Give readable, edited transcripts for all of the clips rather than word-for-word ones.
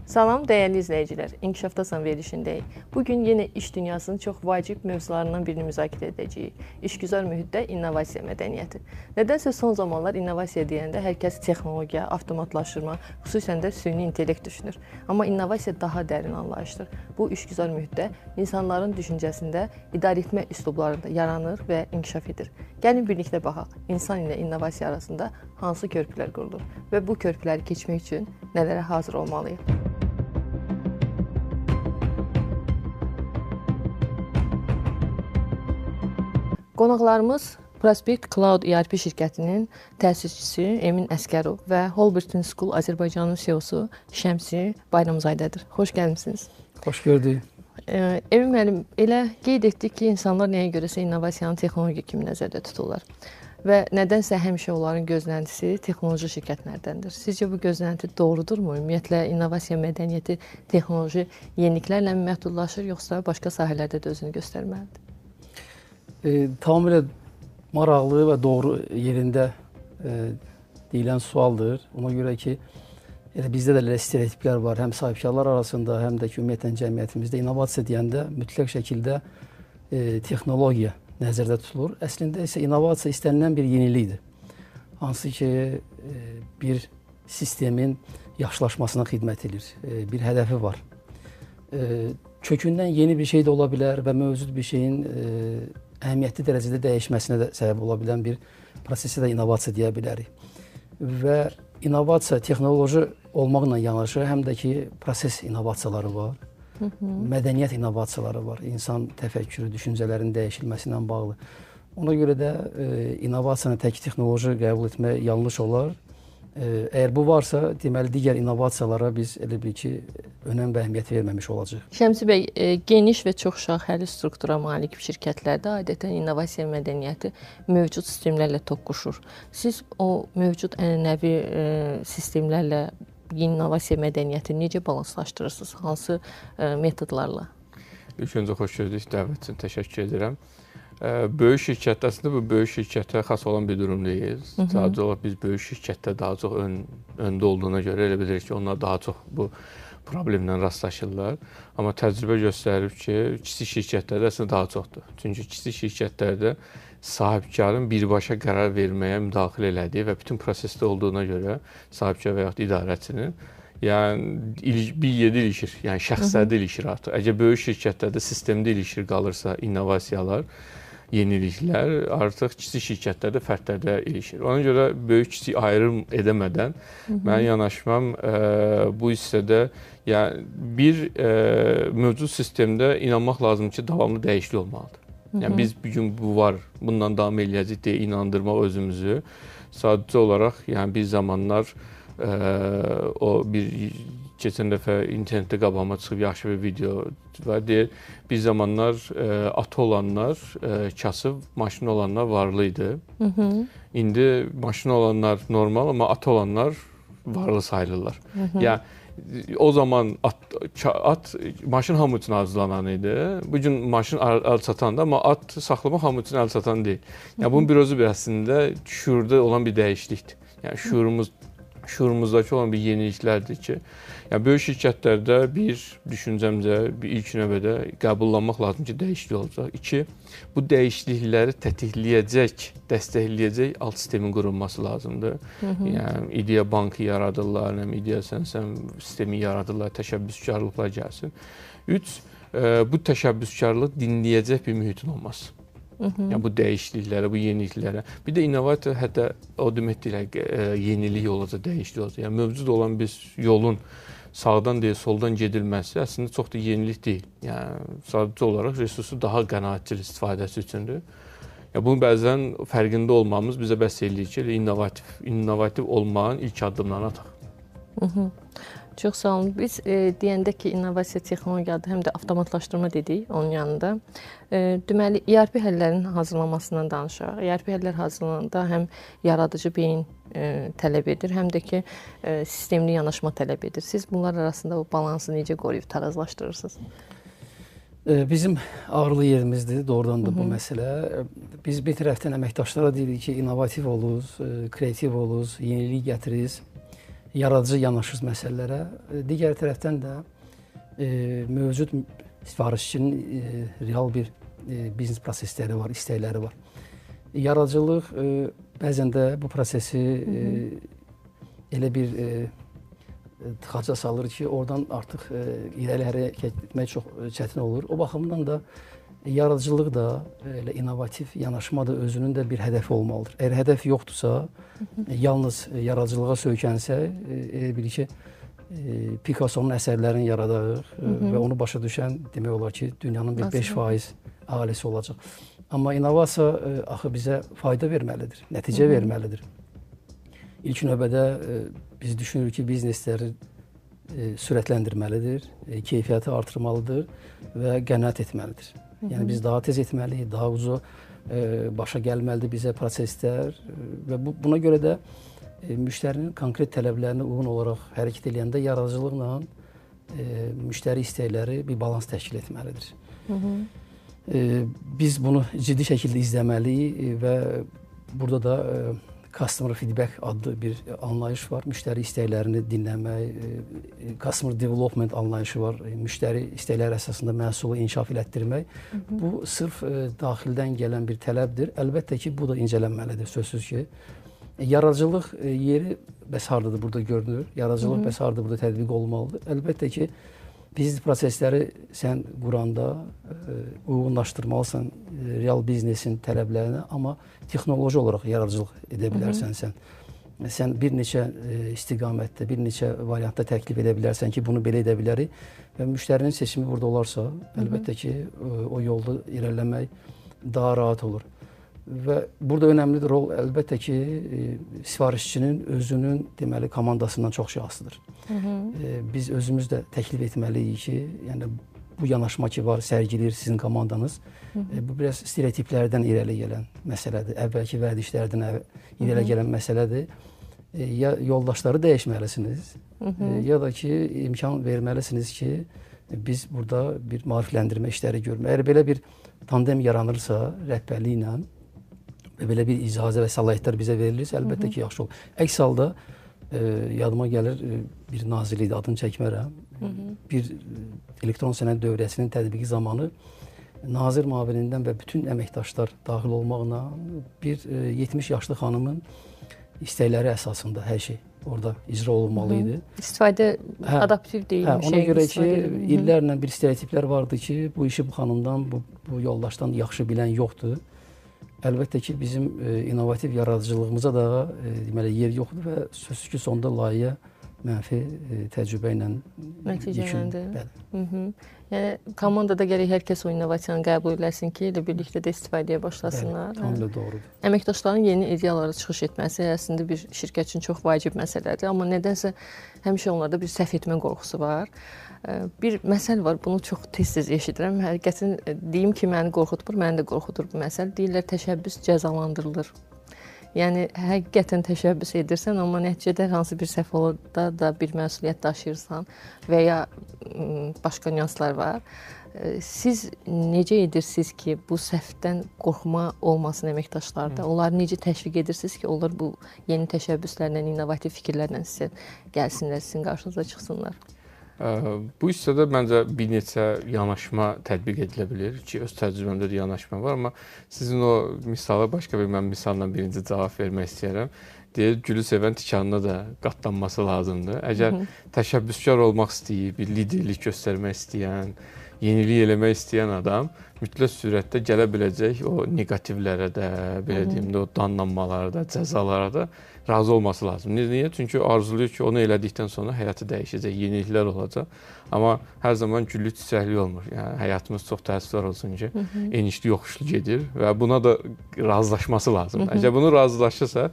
Salam dəyərli izləyicilər, İnkişafdasan verilişindəyik. Bugün yenə iş dünyasının çox vacib mövzularından birini müzakirə edəcəyik. İşgüzar mühitdə innovasiya mədəniyyəti. Nədənsə son zamanlar innovasiya deyəndə hər kəs texnologiya, avtomatlaşdırma, xüsusən də süni intellekt düşünür. Amma innovasiya daha dərin anlayışdır. Bu işgüzar mühitdə insanların düşüncəsində, idarəetmə üslublarında yaranır və inkişaf edir. Gəlin birlikdə baxaq, insan ilə innovasiya arasında hansı körpülər qurulur və bu körpüləri keçmək üçün nələrə hazır olmalıyıq? Qonaqlarımız Prospect Cloud ERP şirkətinin təsisçisi Emin Əsgərov və Holberton School Azərbaycanın CEO-su Şəmsi Bayramzadədir. Xoş gəlmisiniz. Xoş gördük. Emin müəllim, elə qeyd etdik ki, insanlar nəyə görəsə innovasiyanı texnologiya kimi nəzərdə tuturlar və nədənsə həmişə onların gözləntisi texnoloji şirkətlərdəndir. Sizcə bu gözlənti doğrudurmu? Ümumiyyətlə, innovasiya mədəniyyəti texnoloji yeniliklərlə məhdudlaşır, yoxsa başqa sahələrdə də özünü göstərməlidir? Tamamilə maraqlı və doğru yerində deyilən sualdır. Ona görə ki, bizdə də elə stereotiplər var, həm sahibkarlar arasında, həm də ki, ümumiyyətlə cəmiyyətimizdə innovasiya deyəndə mütləq şəkildə texnologiya nəzərdə tutulur. Əslində isə innovasiya istənilən bir yenilikdir. Hansı ki, bir sistemin yaxşılaşmasına xidmət edir, bir hədəfi var. Kökündən yeni bir şey də ola bilər və mövcud bir şeyin əhəmiyyətli dərəcədə dəyişməsinə də səbəb ola bilən bir prosesə də innovasiya deyə bilərik. Və innovasiya texnoloji olmaqla yanaşı həm də ki, proses innovasiyaları var, mədəniyyət innovasiyaları var, insan təfəkkürü, düşüncələrin dəyişilməsi ilə bağlı. Ona görə də innovasiyanı tək texnoloji qəbul etmək yanlış olar. Əgər bu varsa, deməli, digər innovasiyalara biz elə bil ki, önəm və əhəmiyyət verməmiş olacaq. Şəmsi bəy, geniş və çox şaxəli struktura malik şirkətlərdə adətən innovasiya mədəniyyəti mövcud sistemlərlə toqquşur. Siz o mövcud ənənəvi sistemlərlə innovasiya mədəniyyətini necə balanslaşdırırsınız? Hansı metodlarla? İlk öncə xoş gördük, dəvət üçün təşəkkür edirəm. Böyük şirkətdə əslində bu böyük şirkətə xas olan bir durum deyil. Sadəcə olaraq biz böyük şirkətdə daha çox öndə olduğuna görə elə bilirik ki, onlar daha çox bu problemlə rastlaşırlar. Amma təcrübə göstərir ki, kiçik şirkətlərdə əslində daha çoxdur. Çünki kiçik şirkətlərdə sahibkarın birbaşa qərar verməyə müdaxilə elədiyi və bütün prosesdə olduğuna görə sahibkar və yaxud idarəçinin bir yerdə ilişir, yəni şəxslərdə ilişir artıq. Əgər böyük şirkətlərdə sistemdə ilişir qalırsa innovasiyalar, yeniliklər artıq kiçik şirkətlərdə, fərdlərdə ilişir. Ona görə böyük-kiçik ayrım edəmədən mənim yanaşmam bu hissədə bir mövcud sistemdə inanmaq lazım ki, davamlı dəyişiklik olmalıdır. Yəni biz bugün bu var, bundan davam eləyəcək deyə inandırmaq özümüzü sadəcə olaraq, yəni bir zamanlar o bir keçən dəfə internetdə qabağıma çıxıb yaxşı bir video var, deyir, bir zamanlar atı olanlar kasıb, maşın olanlar varlı idi. İndi maşın olanlar normal, amma atı olanlar varlı sayılırlar. Yəni o zaman maşın hamı üçün arzulanan idi. Bugün maşın əl çatan da, amma at saxlamaq hamı üçün əl çatan deyil. Yəni bunun bir özü bir əslində şuurda olan bir dəyişiklikdir. Yəni şuurumuzdakı olan bir yeniliklərdir ki, böyük şirkətlərdə bir düşüncəmcə, bir ilk növbədə qəbullanmaq lazım ki, dəyişiklik olacaq. İki, bu dəyişiklikləri tetikləyəcək, dəstəkləyəcək alt sistemin qurulması lazımdır. Yəni ideya bankı yaradırlar, ideya sistemi yaradırlar, təşəbbüskarlıqlar gəlsin. Üç, bu təşəbbüskarlıq dinləyəcək bir mühitin olması. Yəni bu dəyişikliklərə, bu yeniliklərə. Bir də innovator hətta o demək deyil, yenilik olacaq, dəyişiklik olacaq. Yəni mövcud olan bir yolun sağdan deyil, soldan gedilməsi əslində çox da yenilik deyil. Yəni sadəcə olaraq resursu daha qənaətçil istifadəsi üçündür. Yəni bunu bəzən fərqində olmamız bizə bəs eləyir ki, innovativ olmağın ilk addımlarını ataq. Çox sağ olun. Biz deyəndə ki, innovasiya texnologiyadır, həm də avtomatlaşdırma dedik onun yanında. Deməli, ERP həllərinin hazırlanmasından danışaq. ERP həllər hazırlananda həm yaradıcı beyin tələb edir, həm də ki, sistemli yanaşma tələb edir. Siz bunlar arasında o balansı necə qoruyub tarazlaşdırırsınız? Bizim ağırlı yerimizdir, doğrudan da bu məsələ. Biz bir tərəfdən əməkdaşlara deyirik ki, innovativ oluz, kreativ oluz, yenilik gətiririz. yaradıcı yanaşırız məsələlərə. Digər tərəfdən də mövcud sifarişçinin real bir biznes prosesləri var, istəkləri var. Yaradıcılıq bəzən də bu prosesi elə bir tıxaca salır ki, oradan artıq irəli hərəkət etmək çox çətin olur. O baxımdan da yaradıcılıq da, elə innovativ yanaşma da özünün də bir hədəfi olmalıdır. Əgər hədəf yoxdursa, yalnız yaradıcılığa söykənsə, elə bil ki, Picasso'nun əsərlərini yaradaq və onu başa düşən demək olar ki, dünyanın bir 5% ailəsi olacaq. Amma innovasiya axı bizə fayda verməlidir, nəticə verməlidir. İlk növbədə biz düşünürük ki, biznesləri sürətləndirməlidir, keyfiyyəti artırmalıdır və qənaət etməlidir. Yəni biz daha tez etməliyik, daha ucu başa gəlməlidir bizə proseslər və buna görə də müştərinin konkret tələblərinə uyğun olaraq hərəkət edəndə yaradıcılıqla müştəri istəkləri bir balans təşkil etməlidir. Biz bunu ciddi şəkildə izləməliyik və burada da Customer Feedback adlı bir anlayış var. Müştəri istəklərini dinləmək, Customer Development anlayışı var. Müştəri istəkləri əsasında məhsulu inkişaf elətdirmək. Bu sırf daxildən gələn bir tələbdir. Əlbəttə ki, bu da incələnməlidir, sözsüz ki. Yaradıcılıq yeri bəs hardadır burada görünür? Yaradıcılıq bəs harda burada tətbiq olmalıdır? Əlbəttə ki, biznes prosesləri sən quranda uyğunlaşdırmalısan real biznesin tələblərinə, amma texnoloji olaraq yaradıcılıq edə bilərsən sən. Sən bir neçə istiqamətdə, bir neçə variantda təklif edə bilərsən ki, bunu belə edə bilərik və müştərinin seçimi burada olarsa, əlbəttə ki, o yolda irəliləmək daha rahat olur. Və burada önəmli rol əlbəttə ki, sifarişçinin özünün deməli komandasından çox şey asılıdır. Biz özümüz də təklif etməliyik ki, yəni bu yanaşma ki var, sərgiləyir sizin komandanız. Bu biraz stereotiplərdən irəli gələn məsələdir. Əvvəlki vərdişlərdən irəli gələn məsələdir. Ya yoldaşları dəyişməlisiniz, ya da ki, imkan verməlisiniz ki, biz burada bir maarifləndirmə işləri görmək. Əgər belə bir tandem yaranırsa rəhbərliklə və belə bir icazə və səlahiyyətlər bizə verilirsə, əlbəttə ki, yaxşı olur. Əks halda yadıma gəlir bir nazirlikdə, adını çəkmərəm, bir elektron sənəd dövriyəsinin tətbiqi zamanı nazir müavinindən və bütün əməkdaşlar daxil olmaqla bir 70 yaşlı xanımın istəkləri əsasında hər şey orada icra olunmalı idi. İstifadə adaptiv deyilmiş şey. Ona görə ki, illərlə bir stereotiplər vardı ki, bu işi bu xanımdan, bu yoldaşdan yaxşı bilən yoxdur. Əlbəttə ki, bizim innovativ yaradıcılığımıza da deməli yer yoxdur və sözsüz ki, sonda layihə mənfi təcrübə ilə nəticələndir. Yəni komandada gərək hər kəs o innovasiyanı qəbul eləsin ki, elə birlikdə də istifadəyə başlasınlar. Bəli, tamamilə doğrudur. Əməkdaşların yeni ideyalara çıxış etməsi əslində bir şirkət üçün çox vacib məsələdir, amma nədənsə həmişə onlarda bir səhv etmə qorxusu var. Bir məsəl var, bunu çox tez-tez eşidirəm. Həqiqətən deyim ki, məni qorxutmur, məni də qorxudur bu məsəl. Deyirlər təşəbbüs cəzalandırılır. Yəni həqiqətən təşəbbüs edirsən, amma nəticədə hansı bir səhv olanda da bir məsuliyyət daşıyırsan və ya başqa nüanslar var. Siz necə edirsiniz ki, bu səhvdən qorxma olmasın əməkdaşlarda? Onları necə təşviq edirsiniz ki, onlar bu yeni təşəbbüslərlə, innovativ fikirlərlə sizə gəlsinlər, sizin qarşınıza çıxsınlar? Bu hissədə məncə bir neçə yanaşma tətbiq edilə bilər ki, öz təcrübəmdə də yanaşma var, amma sizin o misala başqa bir mən misalla birinci cavab vermək istəyirəm. Deyir, gülü sevən tikanına da qatlanması lazımdır. Əgər təşəbbüskar olmaq istəyib, bir liderlik göstərmək istəyən, yenilik eləmək istəyən adam mütləq sürətdə gələ biləcək o neqativlərə də, belə deyim də, o danlanmalara da, cəzalara da razı olması lazımdır. Niyə? Çünki arzulayır ki, onu elədikdən sonra həyatı dəyişəcək, yeniliklər olacaq. Amma hər zaman güllü çiçəkli olmur. Yəni həyatımız çox təəssüflər olsun ki, enişli yoxuşlu gedir və buna da razılaşması lazımdır. Əgər bunu razılaşırsa,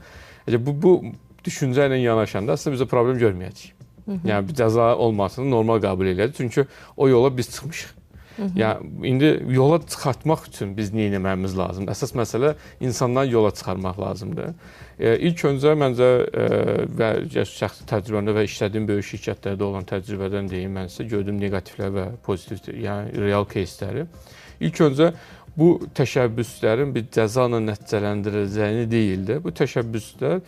əgər bu düşüncə ilə yanaşanda əslində bizə problem görməyəcəyik. Yəni bir cəza olmasını normal qəbul edəcəyik. Çünki o yola biz çıxmışıq. Yəni indi yola çıxartmaq üçün biz nə etməyimiz lazımdır? Əsas məsələ insanları yola çıxarmaq lazımdır. İlk öncə məncə və şəxsi təcrübəmdə və işlədiyim böyük şirkətlərdə olan təcrübədən deyim, mən sizə gördüyüm neqativlər və pozitiv, yəni real кейsləri. İlk öncə bu təşəbbüslərin bir cəza ilə nəticələndiriləcəyini deyil də, bu təşəbbüslər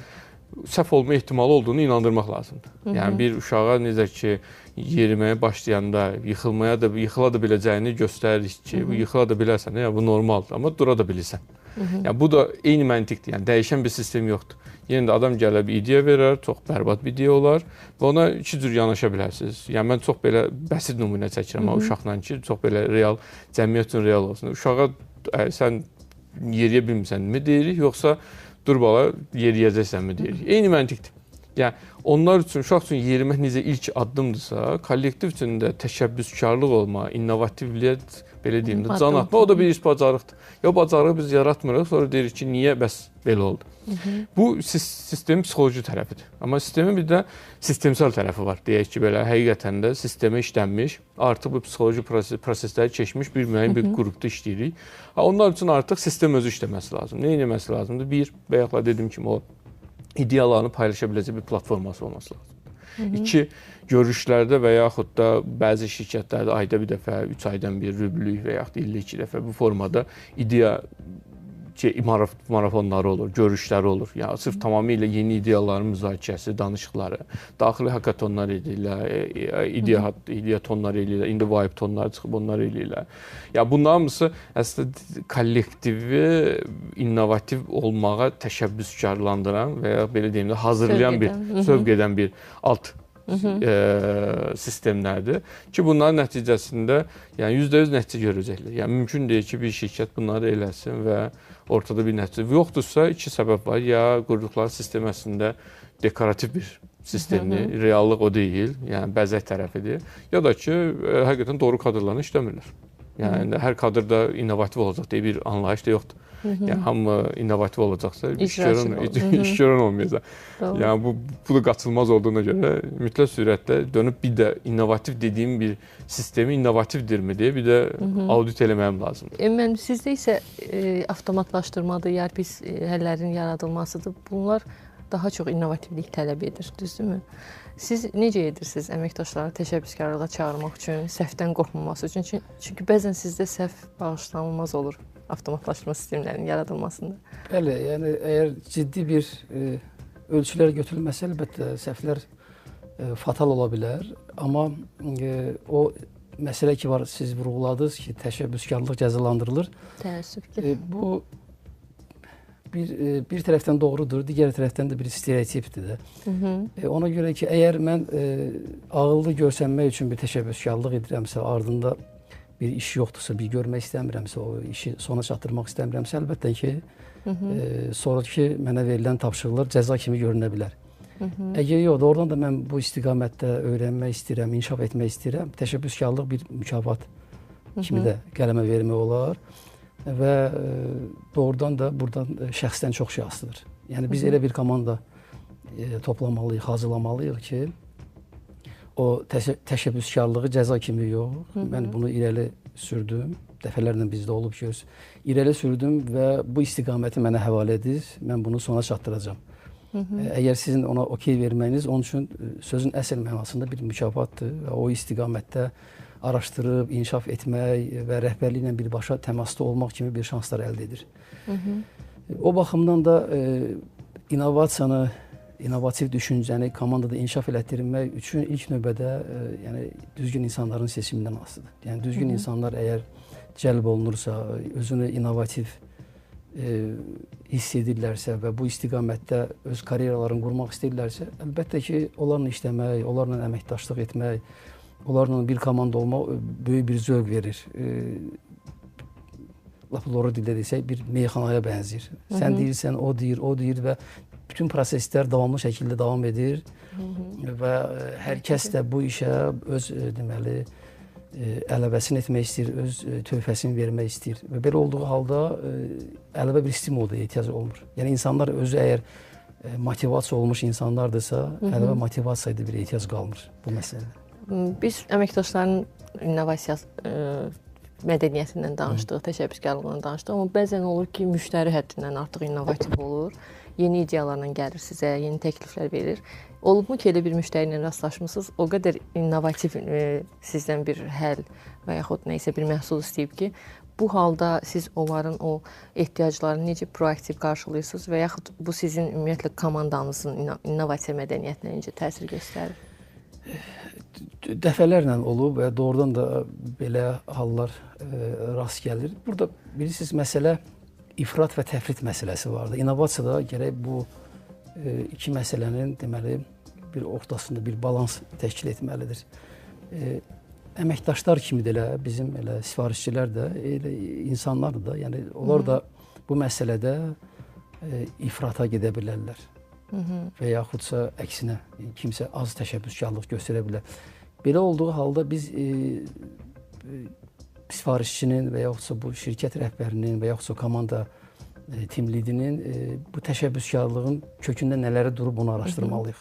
səhv olma ehtimalı olduğunu inandırmaq lazımdır. Yəni bir uşağa necə ki yeriməyə başlayanda yıxıla da biləcəyini göstəririk ki, bu yıxıla da bilərsən, ya bu normaldır, amma dura da bilirsən. Yəni bu da eyni məntiqdir. Yəni dəyişən bir sistem yoxdur. Yenə də adam gələ bir ideya verər, çox bərbad bir ideya olar və ona iki cür yanaşa bilərsiniz. Yəni mən çox belə bəsit nümunə çəkirəm uşaqla ki, çox belə real, cəmiyyət üçün real olsun. Uşağa sən yeriyə bilmirsənmi deyirik, yoxsa dur bala yeriyəcəksənmi deyirik. Eyni məntiqdir. Yəni onlar üçün, uşaq üçün yerimək necə ilk addımdırsa, kollektiv üçün də təşəbbüskarlıq olma, innovativliyyət, belə deyim də, can atma, o da bir iş bacarıqdır. Ya bacarığı biz yaratmırıq, sonra deyirik ki, niyə bəs belə oldu? Bu sistemin psixoloji tərəfidir. Amma sistemin bir də sistemsel tərəfi var. Deyək ki, belə həqiqətən də sistemə işlənmiş, artıq bu psixoloji prosesləri keçmiş bir müəyyən bir qrupda işləyirik. Onlar üçün artıq sistem özü işləməsi lazım. Nə etməsi lazımdır? Bir, bayaqla dediyim kimi o ideyalarını paylaşa biləcək bir platforması olması lazımdır. İki, görüşlərdə və yaxud da bəzi şirkətlərdə ayda bir dəfə, 3 aydan bir rüblük və yaxud da illik 2 dəfə bu formada ideya marafonları olur, görüşləri olur. Yəni sırf tamamilə yeni ideyaların müzakirəsi, danışıqları, daxili hakatonlar edirlər, ideya tonları edirlər, indi vibe tonları çıxıb onlar edirlər. Ya bunların hamısı əslində kollektivi innovativ olmağa təşəbbüskarlandıran və ya belə deyim də hazırlayan bir, sövq edən bir alt sistemlərdir ki, bunların nəticəsində yəni %100 nəticə görəcəklər. Yəni mümkün deyil ki, bir şirkət bunları eləsin və ortada bir nəticə yoxdursa, iki səbəb var. Ya qurduqları sistem əslində dekorativ bir sistemdir, reallıq o deyil, yəni bəzək tərəfidir. Ya da ki, həqiqətən doğru kadrlarla işləmirlər. Yəni hər kadr da innovativ olacaq deyə bir anlayış da yoxdur. Yəni hamı innovativ olacaqsa iş görən olmayacaq. Yəni bu da qaçılmaz olduğuna görə mütləq surətdə dönüb bir də innovativ dediyim bir sistemi innovativdirmi deyə bir də audit eləməyim lazımdır. Mən sizdə isə avtomatlaşdırmadır, YRP həllərin yaradılmasıdır. Bunlar daha çox innovativlik tələb edir, düzdürmü? Siz necə edirsiniz əməkdaşları təşəbbüskarlığa çağırmaq üçün, səhvdən qorxmaması üçün? Çünki bəzən sizdə səhv bağışlanılmaz olur avtomatlaşdırma sistemlərinin yaradılmasında. Bəli, yəni əgər ciddi bir ölçülər götürülməsə, əlbəttə səhvlər fatal ola bilər. Amma o məsələ ki var, siz vurğuladınız ki, təşəbbüskarlıq cəzalandırılır. Təəssüf ki. Bu bir tərəfdən doğrudur, digər tərəfdən də bir stereotipdir də. Ona görə ki, əgər mən ağıllı görsənmək üçün bir təşəbbüskarlıq edirəmsə, ardında bir iş yoxdursa, bir görmək istəmirəmsə, o işi sona çatdırmaq istəmirəmsə, əlbəttə ki, sonraki mənə verilən tapşırıqlar cəza kimi görünə bilər. Əgər yox, doğrudan da mən bu istiqamətdə öyrənmək istəyirəm, inkişaf etmək istəyirəm, təşəbbüskarlıq bir mükafat kimi də qələmə vermək olar. Və doğrudan da buradan şəxsdən çox şey asılıdır. Yəni biz elə bir komanda toplamalıyıq, hazırlamalıyıq ki, o təşəbbüskarlığı cəza kimi yox. Mən bunu irəli sürdüm, dəfələrlə bizdə olub ki, irəli sürdüm və bu istiqaməti mənə həvalə edir, mən bunu sona çatdıracağam. Əgər sizin ona okey verməyiniz, onun üçün sözün əsl mənasında bir mükafatdır və o istiqamətdə araşdırıb, inkişaf etmək və rəhbərliklə birbaşa təmasda olmaq kimi bir şanslar əldə edir. O baxımdan da innovasiyanı, innovativ düşüncəni komandada inkişaf elətdirmək üçün ilk növbədə yəni düzgün insanların seçimindən asılıdır. Yəni düzgün insanlar əgər cəlb olunursa, özünü innovativ hiss edirlərsə və bu istiqamətdə öz karyeralarını qurmaq istəyirlərsə, əlbəttə ki, onlarla işləmək, onlarla əməkdaşlıq etmək, onlarla bir komanda olmaq böyük bir zövq verir. Lap doğru dildə desək, bir meyxanaya bənzəyir. Sən deyirsən, o deyir və bütün proseslər davamlı şəkildə davam edir və hər kəs də bu işə öz deməli əlavəsini etmək istəyir, öz töhfəsini vermək istəyir və belə olduğu halda əlavə bir stimula ehtiyac olmur. Yəni insanlar özü əgər motivasiya olmuş insanlardırsa, əlavə motivasiyaya da bir ehtiyac qalmır bu məsələdə. Biz əməkdaşların innovasiya mədəniyyətindən danışdıq, təşəbbüskarlığından danışdıq, amma bəzən olur ki, müştəri həddindən artıq innovativ olur, yeni ideyalarla gəlir sizə, yeni təkliflər verir. Olubmu ki, elə bir müştəri ilə rastlaşmısınız, o qədər innovativ sizdən bir həll və yaxud nəysə bir məhsul istəyib ki, bu halda siz onların o ehtiyaclarını necə proaktiv qarşılayırsınız və yaxud bu sizin ümumiyyətlə komandanızın innovasiya mədəniyyətinə necə təsir göstərir? Dəfələrlə olub və doğrudan da belə hallar rast gəlir. Burada bilirsiniz, məsələ ifrat və təfrit məsələsi vardır. İnnovasiyada gərək bu iki məsələnin deməli bir ortasında bir balans təşkil etməlidir. Əməkdaşlar kimi də elə bizim elə sifarişçilər də elə insanlar da, yəni onlar da bu məsələdə ifrata gedə bilərlər. Və yaxudsa əksinə kimsə az təşəbbüskarlıq göstərə bilər. Belə olduğu halda biz sifarişçinin və yaxudsa bu şirkət rəhbərinin və yaxudsa komanda tim lidinin bu təşəbbüskarlığın kökündə nələri durub onu araşdırmalıyıq.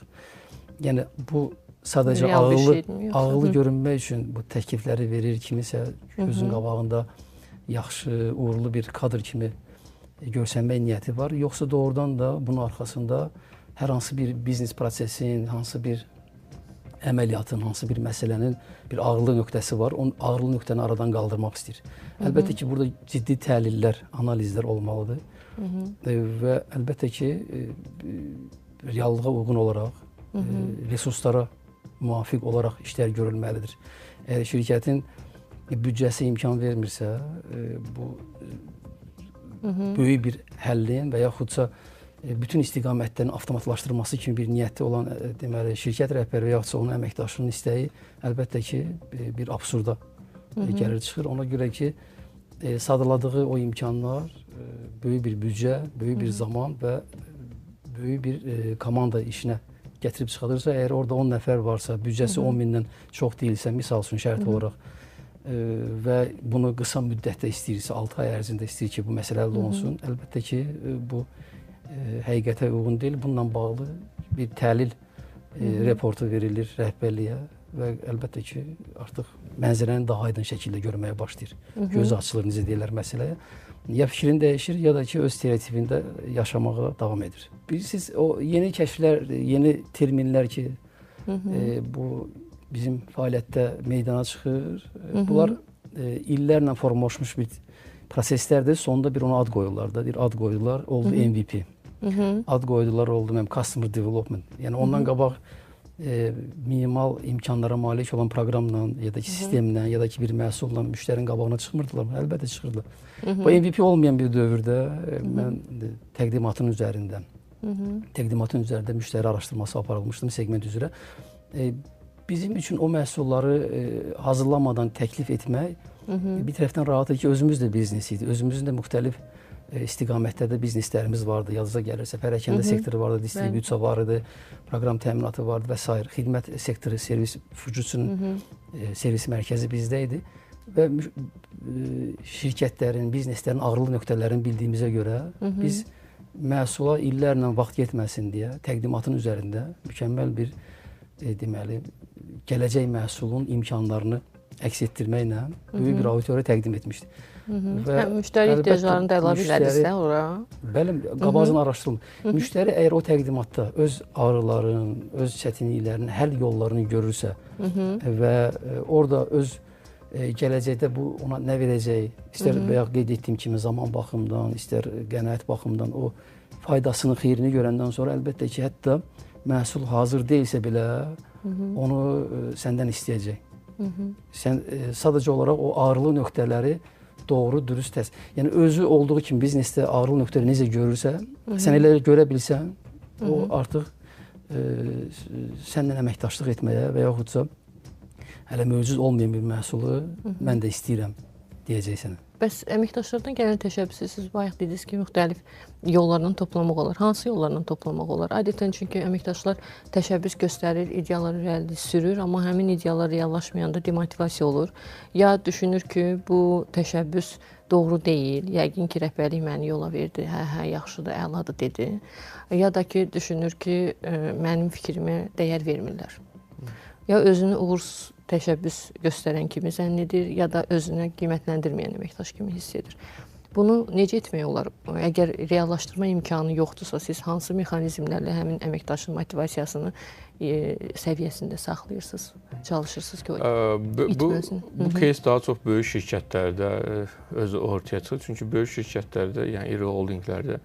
Yəni bu sadəcə ağıllı görünmək üçün bu təklifləri verir, kimisə gözün qabağında yaxşı, uğurlu bir kadr kimi görsənmək niyyəti var. Yoxsa doğrudan da bunun arxasında hər hansı bir biznes prosesin, hansı bir əməliyyatın, hansı bir məsələnin bir ağırlı nöqtəsi var. O ağırlı nöqtəni aradan qaldırmaq istəyir. Əlbəttə ki, burada ciddi təhlillər, analizlər olmalıdır. Və əlbəttə ki, reallığa uyğun olaraq, resurslara müvafiq olaraq işlər görülməlidir. Əgər şirkətin büdcəsi imkan vermirsə, bu böyük bir həllin və yaxudsa bütün istiqamətlərin avtomatlaşdırılması kimi bir niyyəti olan deməli şirkət rəhbəri və yaxudsa onun əməkdaşının istəyi əlbəttə ki, bir absurda gəlir çıxır. Ona görə ki, sadaladığı o imkanlar böyük bir büdcə, böyük bir zaman və böyük bir komanda işinə gətirib çıxarırsa, əgər orada 10 nəfər varsa, büdcəsi 10 mindən çox deyilsə, misal üçün şərt olaraq və bunu qısa müddətdə istəyirsə, 6 ay ərzində istəyir ki, bu məsələ həll olunsun, əlbəttə ki, bu həqiqətə uyğun deyil. Bununla bağlı bir təhlil reportu verilir rəhbərliyə və əlbəttə ki, artıq mənzərəni daha aydın şəkildə görməyə başlayır. Gözü açılır, necə deyirlər məsələyə. Ya fikrini dəyişir, ya da ki, öz stereotipində yaşamağa davam edir. Bilirsiniz, o yeni kəşflər, yeni terminlər ki, bu bizim fəaliyyətdə meydana çıxır. Bunlar illərlə formalaşmış bir proseslərdir. Sonunda bir ona ad qoyurlar da. Bir ad qoyurlar, oldu MVP. Ad qoydular, oldu Customer Development. Yəni ondan qabaq minimal imkanlara malik olan proqramla ya da ki, sistemlə ya da ki, bir məhsulla müştərinin qabağına çıxmırdılar. Əlbəttə çıxırdılar. Bu MVP olmayan bir dövrdə mən təqdimatın üzərində müştəri araşdırması aparılmışdım segment üzrə. Bizim üçün o məhsulları hazırlamadan təklif etmək bir tərəfdən rahatdır ki, özümüz də biznes idi. Özümüzün də müxtəlif istiqamətlərdə bizneslərimiz vardı. Yazıca gəlirsə, pərakəndə sektoru vardı, distribusiya vardı, proqram təminatı vardı və s. Xidmət sektoru, servis fucusunun servis mərkəzi bizdə idi və şirkətlərin, bizneslərin ağırlı nöqtələrini bildiyimizə görə biz məhsula illərlə vaxt getməsin deyə təqdimatın üzərində mükəmməl bir deməli gələcək məhsulun imkanlarını əks etdirməklə böyük bir auditoriya təqdim etmişdi. Müştəri ehtiyaclarını da əlavə edirsə ora? Bəli, qabaqcadan araşdırılır. Müştəri əgər o təqdimatda öz ağrıların, öz çətinliklərinin həll yollarını görürsə və orada öz gələcəkdə bu ona nə verəcək, istər bayaq qeyd etdiyim kimi zaman baxımından, istər qənaət baxımından o faydasını, xeyrini görəndən sonra əlbəttə ki, hətta məhsul hazır deyilsə belə onu səndən istəyəcək. Sən sadəcə olaraq o ağrılı nöqtələri doğru, dürüst yəni özü olduğu kimi biznesdə ağrılı nöqtələri necə görürsə, sən elə görə bilsən, o artıq səndən əməkdaşlıq etməyə və yaxudsa hələ mövcud olmayan bir məhsulu mən də istəyirəm deyəcəksən. Bəs əməkdaşlardan gələn təşəbbüsü siz bayaq dediniz ki, müxtəlif yollarla toplamaq olar. Hansı yollarla toplamaq olar? Adətən çünki əməkdaşlar təşəbbüs göstərir, ideyaları irəli sürür, amma həmin ideyalar reallaşmayanda demotivasiya olur. Ya düşünür ki, bu təşəbbüs doğru deyil, yəqin ki, rəhbərlik məni yola verdi, hə, yaxşıdır, əladır dedi. Ya da ki, düşünür ki, mənim fikrimə dəyər vermirlər. Ya özünü uğursuz təşəbbüs göstərən kimi zənn edir, ya da özünə qiymətləndirməyən əməkdaş kimi hiss edir. Bunu necə etmək olar? Əgər reallaşdırma imkanı yoxdursa, siz hansı mexanizmlərlə həmin əməkdaşın motivasiyasını səviyyəsində saxlayırsınız, çalışırsınız ki, o itməsin? Bu case daha çox böyük şirkətlərdə özü ortaya çıxır. Çünki böyük şirkətlərdə, yəni iri holdinglərdə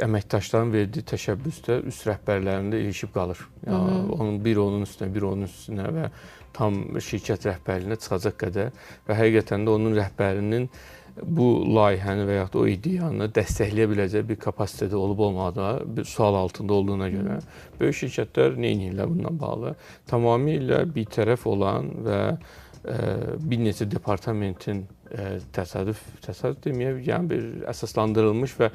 əməkdaşların verdiyi təşəbbüsdə üst rəhbərlərində ilişib qalır. Yəni biri onun üstünə və tam şirkət rəhbərliyinə çıxacaq qədər və həqiqətən də onun rəhbərinin bu layihəni və yaxud o ideyanı dəstəkləyə biləcək bir kapasitədə olub-olmadığı bir sual altında olduğuna görə böyük şirkətlər nə edirlər bundan bağlı? Tamamilə bitərəf olan və bir neçə departamentin təsadüf deməyək, yəni bir əsaslandırılmış və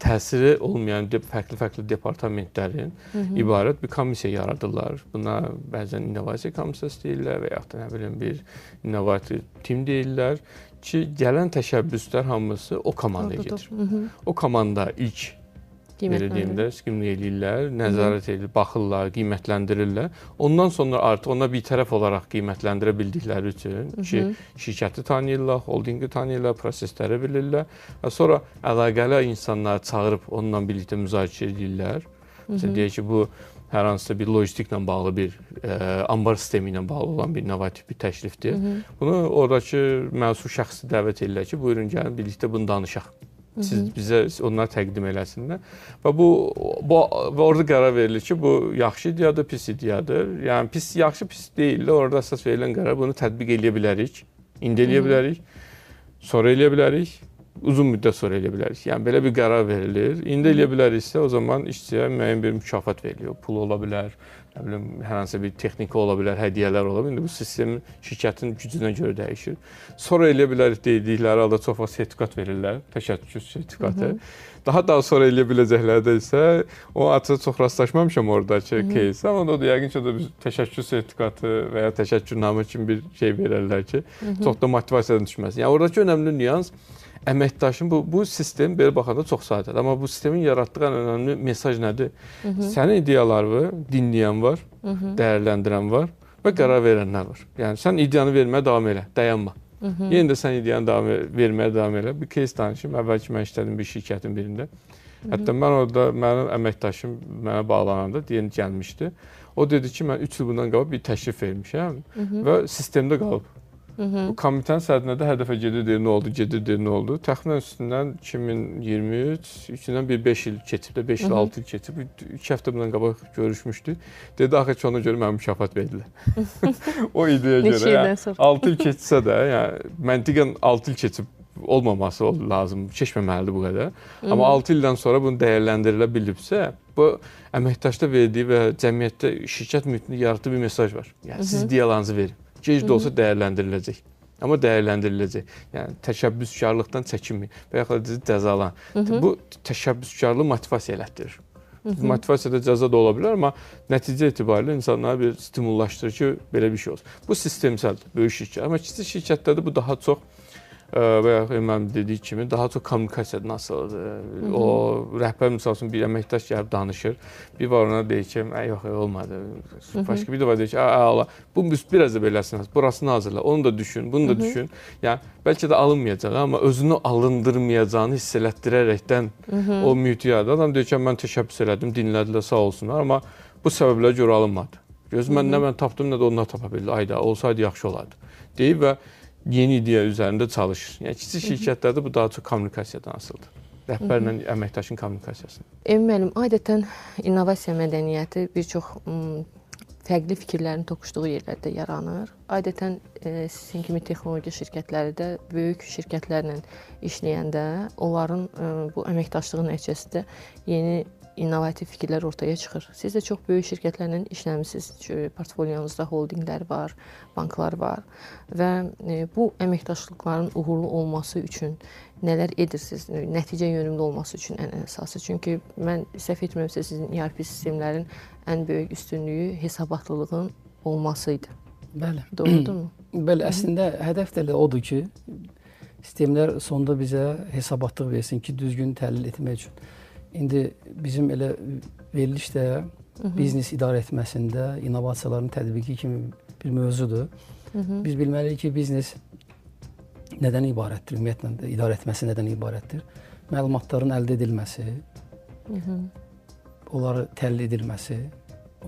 təsiri olmayan fərqli departamentlərin ibarət bir komissiya yaradırlar. Buna bəzən innovasiya komissiyası deyirlər və yaxud da nə bilim bir innovativ tim deyirlər ki, gələn təşəbbüslər hamısı o komandaya gedir. O komanda ilk veriliyində stimul eləyirlər, nəzarət edir, baxırlar, qiymətləndirirlər. Ondan sonra artıq ona bir tərəf olaraq qiymətləndirə bildikləri üçün ki, şirkəti tanıyırlar, holdingi tanıyırlar, prosesləri bilirlər və sonra əlaqəli insanları çağırıb onunla birlikdə müzakirə edirlər. Məsələn, deyək ki, bu hər hansısa bir lojistiklə bağlı bir ambar sistemi ilə bağlı olan bir innovativ bir təklifdir. Bunu oradakı məsul şəxsi dəvət edirlər ki, buyurun gəlin birlikdə bunu danışaq. Siz bizə onları təqdim eləsinlər. Və orada qərar verilir ki, bu yaxşı ideyadır, pis ideyadır. Yəni yaxşı, pis deyil. Orada əsas verilən qərar bunu tətbiq eləyə bilərik, indi eləyə bilərik, sonra eləyə bilərik, uzun müddət sonra eləyə bilərik. Yəni belə bir qərar verilir. İndi eləyə biləriksə, o zaman işçiyə müəyyən bir mükafat veriliyor. Pul ola bilər, nə bilim, hər hansı bir texnika ola bilər, hədiyyələr ola bilər. İndi bu sistemin şirkətin gücünə görə dəyişir. Sonra eləyə bilərik dedikləri halda çox vaxt sertifikat verirlər, təşəkkür sertifikatı. Daha sonra eləyə biləcəklərdə isə o açığı çox rastlaşmamışam oradakı case. Amma o da yəqin ki, o da bir təşəkkür sertifikatı və ya təşəkkürnamə kimi bir şey verərlər ki, çox da motivasiyadan düşməsin. Yəni oradakı önəmli nüans əməkdaşın bu sistem belə baxanda çox sadədir. Amma bu sistemin yaratdığı ən önəmli mesaj nədir? Sənin ideyaları dinləyən var, dəyərləndirən var və qərar verənlər var. Yəni sən ideyanı verməyə davam elə, dayanma. Yenə də sən ideyanı verməyə davam elə. Bir case danışım. Əvvəlki mən işlədim bir şirkətin birində. Hətta mən orada mənim əməkdaşım mənə bağlananda yeni gəlmişdi. O dedi ki, mən 3 il bundan qabaq bir təklif vermişəm və sistemdə qalıb. Bu komitənin sədrinə də hər dəfə gedir, nə oldu. Təxminən üstündən 2023, içindən bir 5 il keçib də, 5 il, 6 il keçib. 2 həftə bundan qabaq görüşmüşdük. Dedi, axı ki, ona görə mənə mükafat verdilər. O ideyə görə, yəni, 6 il keçsə də, yəni, məntiqən 6 il keçib olmaması lazım, keçməməlidir bu qədər. Amma 6 ildən sonra bunu dəyərləndirilə bilibsə, bu əməkdaşda verdiyi və cəmiyyətdə şirkət mühitində yaratdığı bir mesaj var. Yəni, siz ideyalarınızı verin. Gec də olsa dəyərləndiriləcək. Amma dəyərləndiriləcək. Yəni təşəbbüskarlıqdan çəkinməyin və yaxud da cəzalan. Bu təşəbbüskarlığı motivasiya elətdirir. Motivasiyada cəza da ola bilər, amma nəticə etibarilə insanlara bir stimullaşdırır ki, belə bir şey olsun. Bu sistemsəldir, böyük şirkət. Amma kiçik şirkətlərdə bu daha çox və ya mənim dediyim kimi daha çox kommunikasiyadan asılıdır. O rəhbər misal üçün bir əməkdaş gəlib danışır. Bir var ona deyir ki, yox, olmadı. Başqa bir də var deyir ki, Allah, bu biraz da beləsiniz. Burasını hazırla. Onu da düşün, bunu da düşün. Yəni bəlkə də alınmayacaq, amma özünü alındırmayacağını hiss elətdirərəkdən o mühiti yaradır. Adam deyir ki, mən təşəbbüs elədim, dinlədilər, sağ olsunlar, amma bu səbəblərə görə alınmadı. Gözümən nə mən tapdım, nə də onlar tapa bildi. Ayda olsaydı yaxşı olardı. Deyib və yeni ideya üzərində çalışır. Yəni kiçik şirkətlərdə bu daha çox kommunikasiyadan asılıdır. Rəhbərlə əməkdaşın kommunikasiyası. Emin müəllim, adətən innovasiya mədəniyyəti bir çox fərqli fikirlərin toqquşduğu yerlərdə yaranır. Adətən sizin kimi texnologiya şirkətləri də böyük şirkətlərlə işləyəndə onların bu əməkdaşlığı nəticəsində yeni innovativ fikirlər ortaya çıxır. Siz də çox böyük şirkətlərlə işləmisiniz. Portfolyonuzda holdinglər var, banklar var və bu əməkdaşlıqların uğurlu olması üçün nələr edirsiniz? Nəticə yönümlü olması üçün ən əsası. Çünki mən səhv etmirəmsə sizin ERP sistemlərin ən böyük üstünlüyü hesabatlılığın olmasıydı. Bəli. Doğrudurmu? Bəli, əslində hədəf də odur ki, sistemlər sonda bizə hesabatlıq versin ki, düzgün təhlil etmək üçün. İndi bizim elə verilişdə biznes idarə etməsində innovasiyaların tətbiqi kimi bir mövzudur. Biz bilməliyik ki, biznes nədən ibarətdir? Ümumiyyətlə idarə etməsi nədən ibarətdir? Məlumatların əldə edilməsi, onları təhlil edilməsi,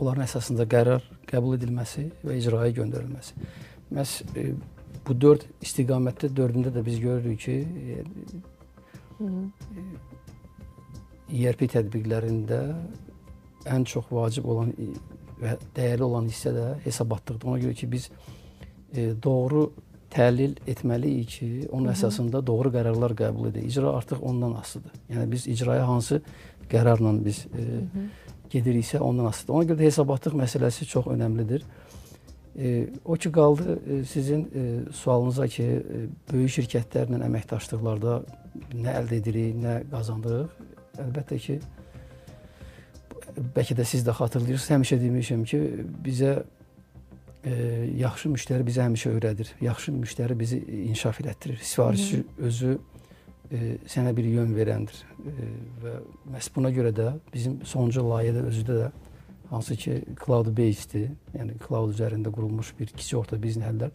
onların əsasında qərar qəbul edilməsi və icraya göndərilməsi. Məhz bu 4 istiqamətdə 4-ündə də biz görürük ki, ERP tətbiqlərində ən çox vacib olan və dəyərli olan hissə də hesabatlıqdır. Ona görə ki, biz doğru təhlil etməliyik ki, onun əsasında doğru qərarlar qəbul edək. İcra artıq ondan asılıdır. Yəni biz icraya hansı qərarla biz gediriksə ondan asılıdır. Ona görə də hesabatlıq məsələsi çox önəmlidir. O ki qaldı sizin sualınıza ki, böyük şirkətlərlə əməkdaşlıqlarda nə əldə edirik, nə qazandırıq. Əlbəttə ki, bəlkə də siz də xatırlayırsınız, həmişə demişəm ki, bizə yaxşı müştəri bizə həmişə öyrədir. Yaxşı müştəri bizi inkişaf elətdirir. Sifarişçi özü sənə bir yön verəndir. Və məhz buna görə də bizim sonuncu layihədə özüdə də hansı ki cloud based-dir, yəni cloud üzərində qurulmuş bir kiçik orta biznes həllər.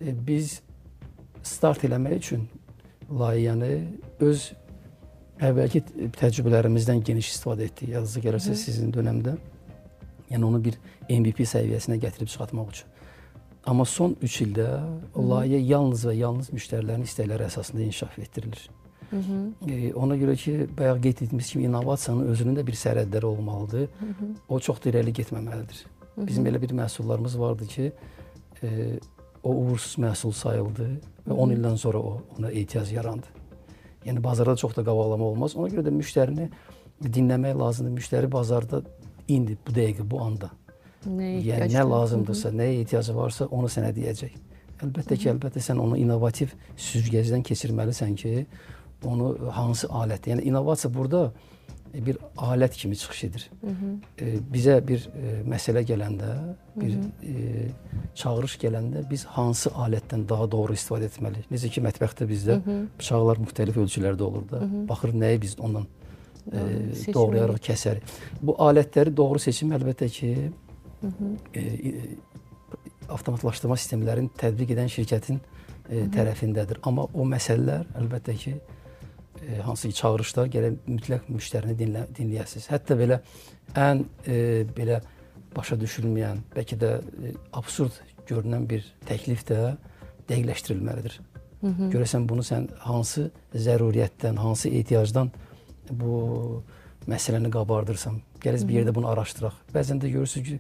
Biz start eləmək üçün layihəni öz əvvəlki təcrübələrimizdən geniş istifadə etdik. Yadınıza gələrsə sizin dönəmdə. Yəni onu bir MVP səviyyəsinə gətirib çıxartmaq üçün. Amma son 3 ildə o layihə yalnız və yalnız müştərilərin istəkləri əsasında inkişaf etdirilir. Ona görə ki, bayaq qeyd etdiyimiz kimi innovasiyanın özünün də bir sərhədləri olmalıdır. O çox da irəli getməməlidir. Bizim elə bir məhsullarımız vardı ki, o uğursuz məhsul sayıldı və 10 ildən sonra ona ehtiyac yarandı. Yəni bazarda çox da qabaqlama olmaz. Ona görə də müştərini dinləmək lazımdır. Müştəri bazarda indi, bu dəqiqə, bu anda. Yəni nə lazımdırsa, nəyə ehtiyacı varsa onu sənə deyəcək. Əlbəttə ki, əlbəttə sən onu innovativ süzgəcdən keçirməlisən ki, onu hansı alət, yəni innovasiya burada bir alət kimi çıxış edir. Bizə bir məsələ gələndə, bir çağırış gələndə biz hansı alətdən daha doğru istifadə etməliyik? Necə ki, mətbəxdə bizdə bıçaqlar müxtəlif ölçülərdə olur da. Baxır nəyi biz ondan doğrayaraq kəsərik. Bu alətləri doğru seçim əlbəttə ki, avtomatlaşdırma sistemlərini tətbiq edən şirkətin tərəfindədir. Amma o məsələlər əlbəttə ki, hansı ki çağırışlar gərək mütləq müştərini dinləyəsiniz. Hətta belə ən belə başa düşülməyən, bəlkə də absurd görünən bir təklif də dəqiqləşdirilməlidir. Görəsən bunu sən hansı zəruriyyətdən, hansı ehtiyacdan bu məsələni qabardırsan. Gəliz bir yerdə bunu araşdıraq. Bəzən də görürsünüz ki,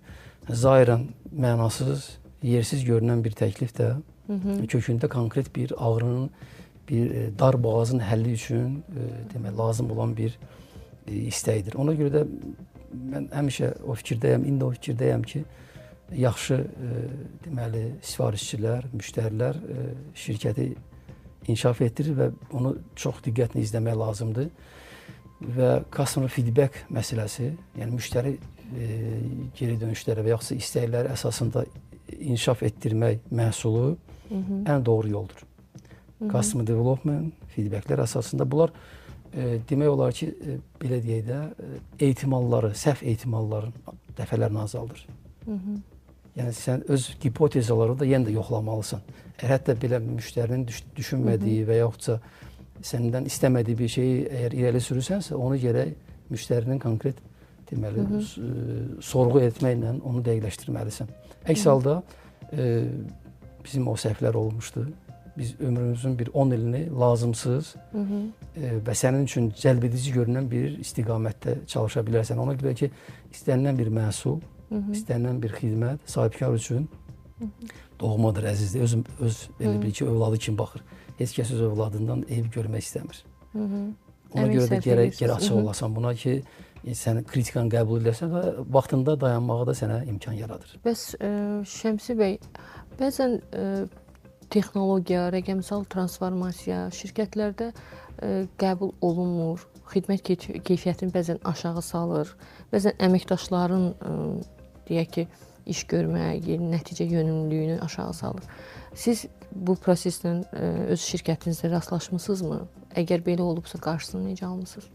zahirən mənasız, yersiz görünən bir təklif də kökündə konkret bir ağrının, bir dar boğazın həlli üçün demək lazım olan bir istəkdir. Ona görə də mən həmişə o fikirdəyəm, indi o fikirdəyəm ki, yaxşı deməli sifarişçilər, müştərilər şirkəti inkişaf etdirir və onu çox diqqətlə izləmək lazımdır. Və customer feedback məsələsi, yəni müştəri geri dönüşləri və yaxud istəkləri əsasında inkişaf etdirmək məhsulu ən doğru yoldur. Customer development, feedbacklər əsasında bunlar demək olar ki, belə deyək də, ehtimalları, səhv ehtimalların dəfələrini azaldır. Yəni sən öz hipotezaları da yenə də yoxlamalısan. Hətta belə müştərinin düşünmədiyi və yaxudsa səndən istəmədiyi bir şeyi əgər irəli sürürsənsə, onu gərək müştərinin konkret deməli sorğu etməklə onu dəqiqləşdirməlisən. Əks halda bizim o səhvlər olmuşdu. Biz ömrümüzün bir 10 ilini lazımsız və sənin üçün cəlbedici görünən bir istiqamətdə çalışa bilərsən. Ona görə ki, istənilən bir məhsul, istənilən bir xidmət sahibkar üçün doğmadır, əzizdir. Öz belə bil ki, övladı kimi baxır. Heç kəs öz övladından ev görmək istəmir. Ona görə də gərək açıq olasan buna ki, sən kritikanı qəbul edəsən və vaxtında dayanmağa da sənə imkan yaradır. Bəs Şəmsi bəy, bəzən texnologiya, rəqəmsal transformasiya şirkətlərdə qəbul olunmur, xidmət keyfiyyətini bəzən aşağı salır, bəzən əməkdaşların deyək ki, iş görmək, nəticə yönümlülüyünü aşağı salır. Siz bu proseslə öz şirkətinizdə rastlaşmısınızmı? Əgər belə olubsa, qarşısını necə almısınız?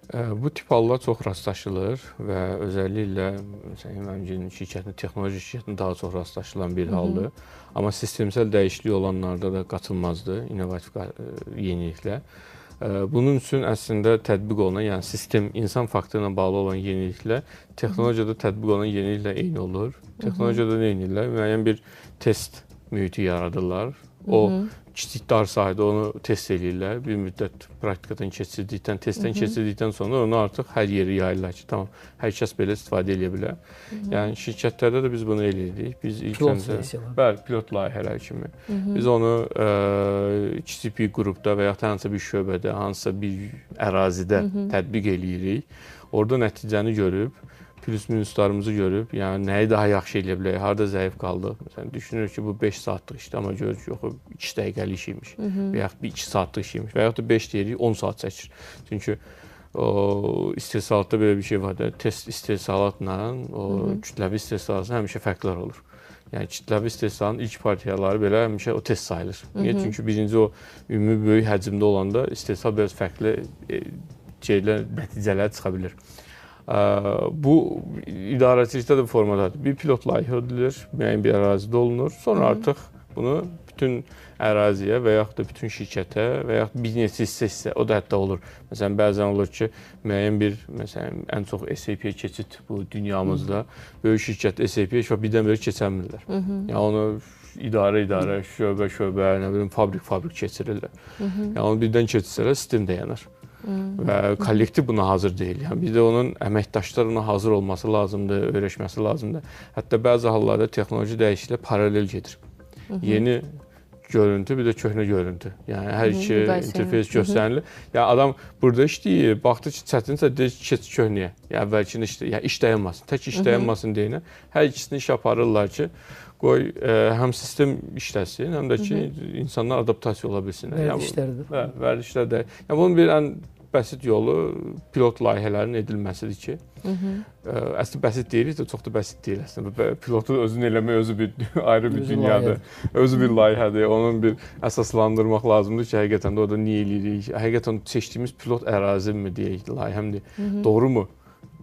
Bu tip hallar çox rastlaşılır və özəlliklə məsələn həmçinin şirkətin texnoloji şirkətinin daha çox rastlaşılan bir haldır. Amma sistemsel dəyişiklik olanlarda da qaçılmazdır innovativ yeniliklər. Bunun üçün əslində tətbiq olunan, yəni sistem, insan faktorı ilə bağlı olan yeniliklər texnologiyada tətbiq olunan yeniliklə eyni olur. Texnologiyada nə edirlər? Müəyyən bir test mühiti yaradırlar. O kiçik dar sahədə onu test edirlər. Bir müddət praktikadan keçirdikdən, testdən keçirdikdən sonra onu artıq hər yerə yayırlar ki, tamam, hər kəs belə istifadə edə bilər. Yəni şirkətlərdə də biz bunu eləyirik. Biz ilk öncə pilot layihələr kimi. Biz onu kiçik bir qrupda və ya hansısa bir şöbədə, hansısa bir ərazidə tətbiq eləyirik. Orada nəticəni görüb plus minuslarımızı görüb, yəni nəyi daha yaxşı eləyə bilərik, harda zəif qaldıq. Məsələn, düşünürük ki, bu 5 saatlıq işdir, amma görürük ki, yox, 2 dəqiqəlik işiymiş və yaxud 2 saatlıq işiymiş və yaxud da 5 deyirik, 10 saat çəkir. Çünki istehsalatda belə bir şey var da, test istehsalatla kütləvi istehsalatın həmişə fərqlər olur. Yəni kütləvi istehsalın ilk partiyaları belə həmişə o test sayılır. Niyə? Çünki birinci o ümumi böyük həcmdə olanda istehsal biraz fərqli nəticələr çıxa bilir. Bu idarəçilikdə də formadadır. Bir pilot layihə edilir, müəyyən bir ərazidə olunur. Sonra artıq bunu bütün əraziyə və yaxud da bütün şirkətə və yaxud bir neçə hissə, o da hətta olur. Məsələn, bəzən olur ki, müəyyən bir, məsələn, ən çox SAP-yə keçid bu dünyamızda. Böyük şirkət SAP-yə birdən-birə keçəmirlər. Yəni onu idarə, şöbə, nə bilim, fabrik keçirirlər. Yəni onu birdən keçirsələr, sistem dayanır. Və kollektiv buna hazır deyil. Yəni bir də onun əməkdaşlar ona hazır olması lazımdır, öyrəşməsi lazımdır. Hətta bəzi hallarda texnoloji dəyişikliklər paralel gedir. Yeni görüntü, bir də köhnə görüntü. Yəni hər iki interfeys göstərilir. Yəni adam burada işləyir, baxdı ki, çətinsə deyir ki, keç köhnəyə. Yəni əvvəlkini işləyir. Yəni iş dayanmasın, tək iş dayanmasın deyinə. Hər ikisini iş aparırlar ki, qoy həm sistem işləsin, həm də ki, insanlar adaptasiya ola bilsinlər. Vərdişlərdir. Vərdişlər də. Yəni bunun bir ən bəsit yolu pilot layihələrin edilməsidir ki, əslində bəsit deyirik də, çox da bəsit deyil əslində. Pilotu özünü eləmək özü bir ayrı bir dünyadır. Özü bir layihədir. Onun bir əsaslandırmaq lazımdır ki, həqiqətən də orada niyə eləyirik? Həqiqətən seçdiyimiz pilot ərazi mi deyək, layihəmdir? Doğru mu?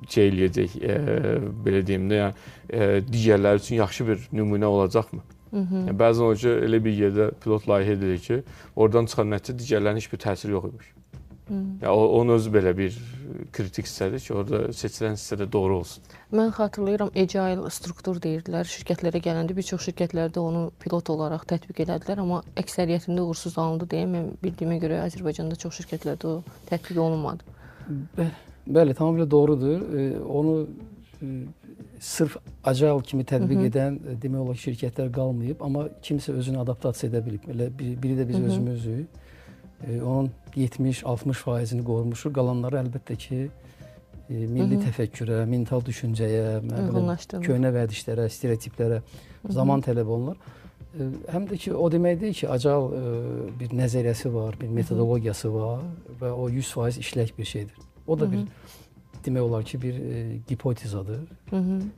Eləyəcək, belə deyim də, yəni digərləri üçün yaxşı bir nümunə olacaqmı? Yəni, bəzən o ki, elə bir yerdə pilot layihə edilir ki, oradan çıxan nəticə digərlərinin heç bir təsiri yox imiş. Yəni, onun özü belə bir kritik hissədir ki, orada seçilən hissə də doğru olsun. Mən xatırlayıram, agile struktur deyirdilər, şirkətlərə gələndə bir çox şirkətlərdə onu pilot olaraq tətbiq elədilər, amma əksəriyyətində uğursuz alındı deyə mən bildiyimə görə Azərbaycanda çox şirkətlərdə o tətbiq olunmadı. Bəli, tamamilə doğrudur. Onu sırf agile kimi tətbiq edən demək olar ki, şirkətlər qalmayıb, amma kimsə özünü adaptasiya edə bilib. Elə biri də biz özümüzük. Onun 70-60%-ni qorumuşuq. Qalanları əlbəttə ki, milli təfəkkürə, mental düşüncəyə, köhnə vərdişlərə, stereotiplərə zaman tələb olunur. Həm də ki, o demək deyil ki, agile bir nəzəriyyəsi var, bir metodologiyası var və o 100% işlək bir şeydir. O da bir demək olar ki, bir hipotezadır.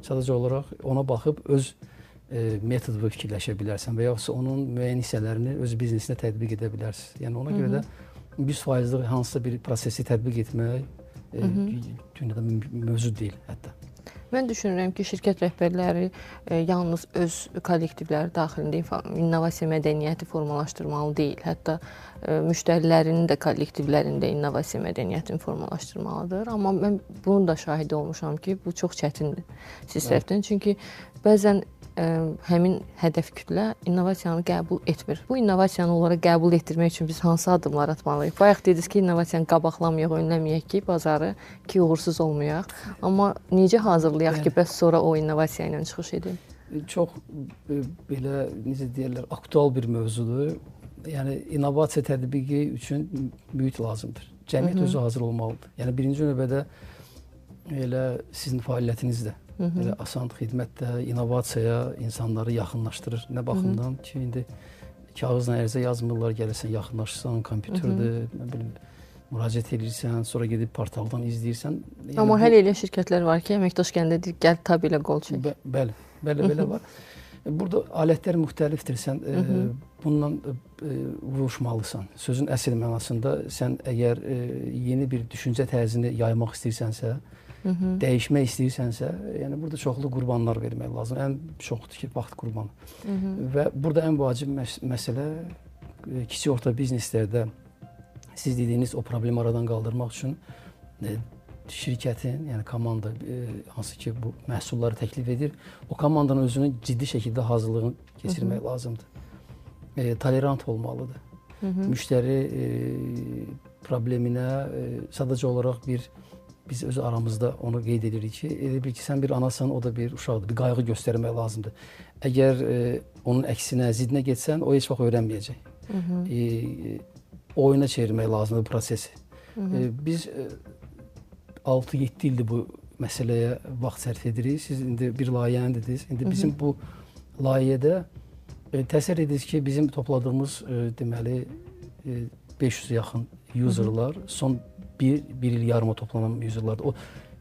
Sadəcə olaraq ona baxıb öz metodunu fikirləşə bilərsən və yaxud onun müəyyən hissələrini öz biznesinə tətbiq edə bilərsən. Yəni ona görə də 100%'lik hansısa bir prosesi tətbiq etmək dünyada mövcud deyil hətta. Mən düşünürəm ki, şirkət rəhbərləri yalnız öz kollektivləri daxilində innovasiya mədəniyyəti formalaşdırmalı deyil. Hətta müştərilərinin də kollektivlərində innovasiya mədəniyyətini formalaşdırmalıdır. Amma mən bunun da şahidi olmuşam ki, bu çox çətindir siz tərəfdən. Çünki bəzən həmin hədəf kütlə innovasiyanı qəbul etmir. Bu innovasiyanı onlara qəbul etdirmək üçün biz hansı addımlar atmalıyıq? Bayaq dediniz ki, innovasiyanı qabaqlamayaq, önləməyək ki, bazarı ki, uğursuz olmayaq. Amma necə hazırlayaq ki, bəs sonra o innovasiya ilə çıxış edin? Çox belə, necə deyirlər, aktual bir mövzudur. Yəni, innovasiya tətbiqi üçün mühit lazımdır. Cəmiyyət özü hazır olmalıdır. Yəni, birinci növbədə elə sizin fəaliyyətinizdə. Elə asan xidmətdə, innovasiyaya insanları yaxınlaşdırır. Nə baxımdan ki, indi kağızla ərizə yazmırlar, gəlirsən, yaxınlaşırsan, kompüterdir, nə bilim, müraciət edirsən, sonra gedib portaldan izləyirsən. Amma hələ elə şirkətlər var ki, əməkdaş gəndə deyir, gəl tab ilə qol çək. Bəli, belə var. Burada alətlər müxtəlifdir. Sən bundan vuruşmalısan. Sözün əsl mənasında sən əgər yeni bir düşüncə tərzini yaymaq istəyirsənsə, dəyişmək istəyirsənsə, yəni burada çoxlu qurbanlar vermək lazım. Ən çoxdur ki, vaxt qurbanı. Və burada ən vacib məsələ kiçik orta bizneslərdə siz dediyiniz o problemi aradan qaldırmaq üçün şirkətin, yəni komanda hansı ki bu məhsulları təklif edir, o komandanın özünün ciddi şəkildə hazırlığını keçirmək lazımdır. Tolerant olmalıdır. Müştəri probleminə sadəcə olaraq biz öz aramızda onu qeyd edirik ki, elə bil ki, sən bir anasan, o da bir uşaqdır. Bir qayğı göstərmək lazımdır. Əgər onun əksinə, zidinə getsən, o heç vaxt öyrənməyəcək. Oyuna çevirmək lazımdır bu prosesi. Biz 6-7 ildir bu məsələyə vaxt sərf edirik. Siz indi bir layihəni dediniz. İndi bizim bu layihədə təsəvvür edirsiniz ki, bizim topladığımız deməli 500 yaxın userlar son bir il yarıma toplanan userlardır. O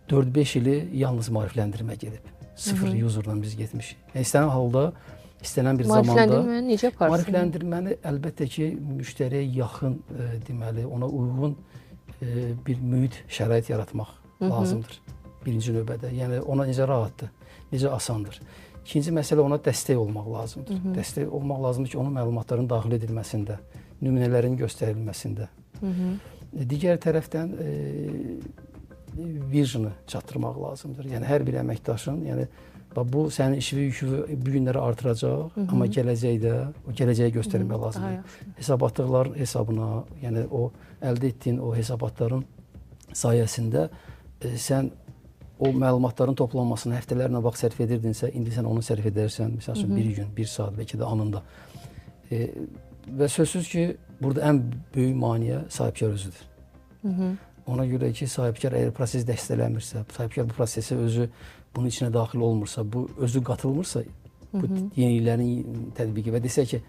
4-5 ili yalnız maarifləndirmə gedib. 0 userdan biz getmişik. Yəni istənilən halda, istənilən bir zamanda maarifləndirməni necə aparsın? Maarifləndirməni əlbəttə ki, müştəriyə yaxın deməli, ona uyğun bir mühit, şərait yaratmaq lazımdır. Birinci növbədə. Yəni ona necə rahatdır, necə asandır. İkinci məsələ ona dəstək olmaq lazımdır. Dəstək olmaq lazımdır ki, onun məlumatların daxil edilməsində, nümunələrin göstərilməsində. Digər tərəfdən vizyonu çatdırmaq lazımdır. Yəni hər bir əməkdaşın, yəni bu sənin iş və yükü bu günləri artıracaq, amma gələcəkdə o gələcəyi göstərmək lazımdır. Hesabatlıqların hesabına, yəni o əldə etdiyin o hesabatların sayəsində sən o məlumatların toplanmasına həftələrlə vaxt sərf edirdinsə, indi sən onu sərf edərsən, məsəl üçün bir gün, bir saat, bəlkə də anında. Və sözsüz ki, burada ən böyük maneə sahibkar özüdür. Ona görə ki, sahibkar əgər proses dəstəkləmirsə, sahibkar bu prosesə özü bunun içinə daxil olmursa, bu özü qatılmırsa, bu yeniliklərin tətbiqi və desə ki,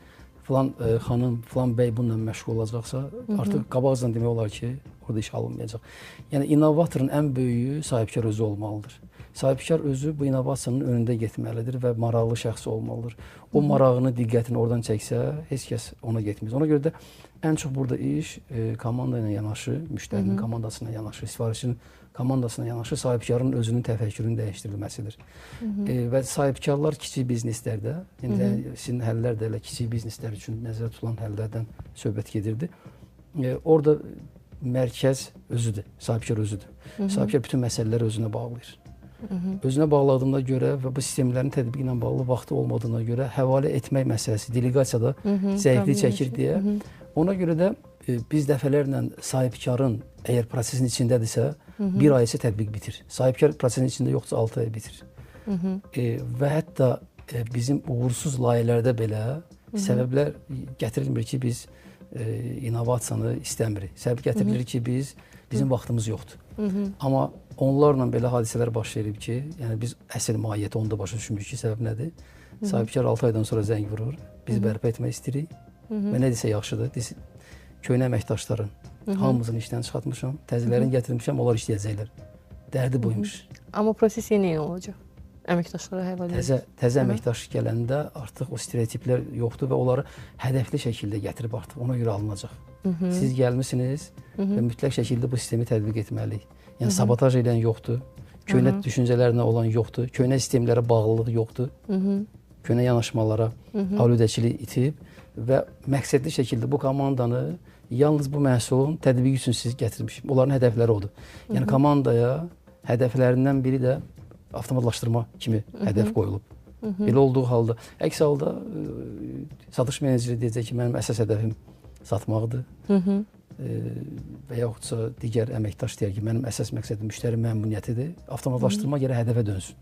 filan xanım, filan bəy bununla məşğul olacaqsa, artıq qabaqcadan demək olar ki, orada iş alınmayacaq. Yəni, innovatorun ən böyüyü sahibkar özü olmalıdır. Sahibkar özü bu innovasiyanın önündə getməlidir və maraqlı şəxs olmalıdır. O marağını, diqqətini oradan çəksə, heç kəs ona getmir. Ona görə də ən çox burada iş komanda ilə yanaşı, müştərinin komandasına yanaşı, sifarişin komandasına yanaşı sahibkarın özünün təfəkkürünün dəyişdirilməsidir. Və sahibkarlar kiçik bizneslərdə, sizin həllər də elə kiçik bizneslər üçün nəzərdə tutulan həllərdən söhbət gedirdi. Orada mərkəz özüdür, sahibkar özüdür. Sahibkar bütün məsələləri özünə bağlayır. Özünə bağladığına görə və bu sistemlərin tətbiqi ilə bağlı vaxtı olmadığına görə həvalə etmək məsələsi delegasiyada zəiflik çəkir deyə. Ona görə də biz dəfələrlə sahibkarın əgər prosesin içindədirsə, bir ay isə tətbiq bitir. Sahibkar prosesin içində yoxsa 6 ay bitir. Və hətta bizim uğursuz layihələrdə belə səbəblər gətirilmir ki, biz innovasiyanı istəmirik. Səbəb gətirilir ki, bizim vaxtımız yoxdur. Amma onlarla belə hadisələr baş verib ki, yəni biz əsl mahiyyəti onda başa düşmürük ki, səbəb nədir? Sahibkar 6 aydan sonra zəng vurur, biz bərpa etmək istəyirik və nə desə yaxşıdır. Köhnə əməkdaşların hamımızın işdən çıxartmışam, təzələrini gətirmişəm, onlar işləyəcəklər. Dərdi buymuş. Amma proses yeni olacaq. Əməkdaşlara həvalə edir. Təzə əməkdaş gələndə artıq o stereotiplər yoxdur və onları hədəfli şəkildə gətirib artıq ona görə alınacaq. Siz gəlmisiniz və mütləq şəkildə bu sistemi tətbiq etməliyik. Yəni sabotaj edən yoxdur, köhnə düşüncələrlə olan yoxdur, köhnə sistemlərə bağlılıq yoxdur, köhnə yanaşmalara aludəçilik itib və məqsədli şəkildə bu komandanı yalnız bu məhsulun tətbiqi üçün siz gətirmişim. Onların hədəfləri odur. Yəni komandaya hədəflərindən biri də avtomatlaşdırma kimi hədəf qoyulub. Belə olduğu halda, əks halda satış meneceri deyəcək ki, mənim əsas hədəfim satmaqdır. Və yaxudsa digər əməkdaş deyər ki, mənim əsas məqsədim müştəri məmnuniyyətidir. Avtomatlaşdırma gərək hədəfə dönsün.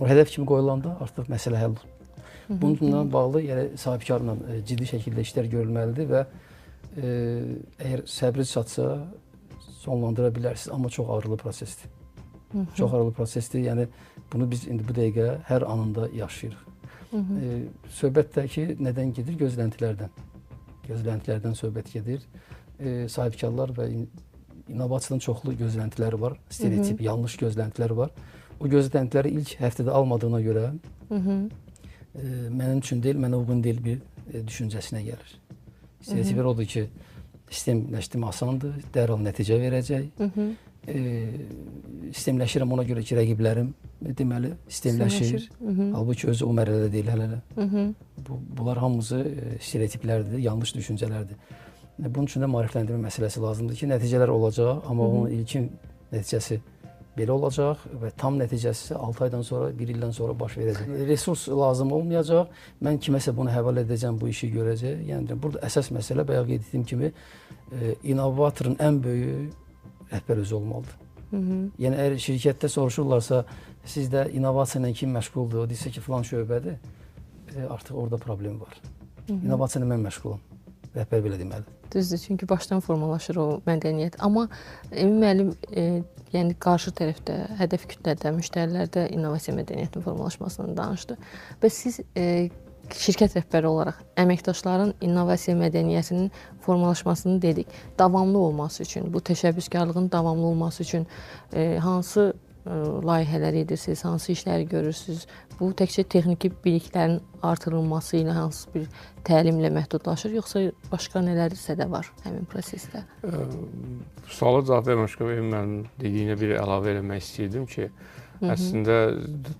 O hədəf kimi qoyulanda artıq məsələ həll olur. Bununla bağlı sahibkarla ciddi şəkildə işlər görülməlidir və əgər səbriniz çatsa sonlandıra bilərsiniz, amma çox ağrılı prosesdir. Çox ağrılı prosesdir. Yəni bunu biz indi bu dəqiqə hər anında yaşayırıq. Söhbətdəki nədən gedir? Gözləntilərdən. Gözləntilərdən söhbət gedir. Sahibkarlar və innovasiyanın çoxlu gözləntiləri var. Stereotip, yanlış gözləntilər var. O gözləntiləri ilk həftədə almadığına görə mənim üçün deyil, mənə uyğun deyil bir düşüncəsinə gəlir. Stereotiplər odur ki, sistemləşdirmə asandır, dərhal nəticə verəcək. Sistemləşirəm ona görə ki, rəqiblərim deməli sistemləşir. Halbuki özü o mərhələdə deyil hələ. Bunlar hamısı stereotiplərdir, yanlış düşüncələrdir. Bunun üçün də maarifləndirmə məsələsi lazımdır ki, nəticələr olacaq, amma onun ilkin nəticəsi belə olacaq və tam nəticəsi 6 aydan sonra, 1 ildən sonra baş verəcək. Resurs lazım olmayacaq. Mən kiməsə bunu həvalə edəcəm, bu işi görəcək. Yəni burada əsas məsələ bayaq qeyd etdiyim kimi innovatorun ən böyük rəhbər özü olmalıdır. Yəni əgər şirkətdə soruşurlarsa, sizdə innovasiya ilə kim məşğuldur? O deyirsə ki, filan şöbədir. Artıq orada problem var. İnnovasiya ilə mən məşğulam. Rəhbər belə deməlidir. Düzdür, çünki başdan formalaşır o mədəniyyət. Amma Emin müəllim, yəni qarşı tərəfdə, hədəf kütlədə, müştərilərdə innovasiya mədəniyyətinin formalaşmasından danışdı. Və siz şirkət rəhbəri olaraq əməkdaşların innovasiya mədəniyyətinin formalaşmasını dedik. Davamlı olması üçün, bu təşəbbüskarlığın davamlı olması üçün hansı layihələr edirsiniz, hansı işləri görürsünüz? Bu təkcə texniki biliklərin artırılması ilə hansı bir təlimlə məhdudlaşır, yoxsa başqa nələrsə də var həmin prosesdə? Suala cavab verməmişkən mənim dediyinə bir əlavə eləmək istəyirdim ki, əslində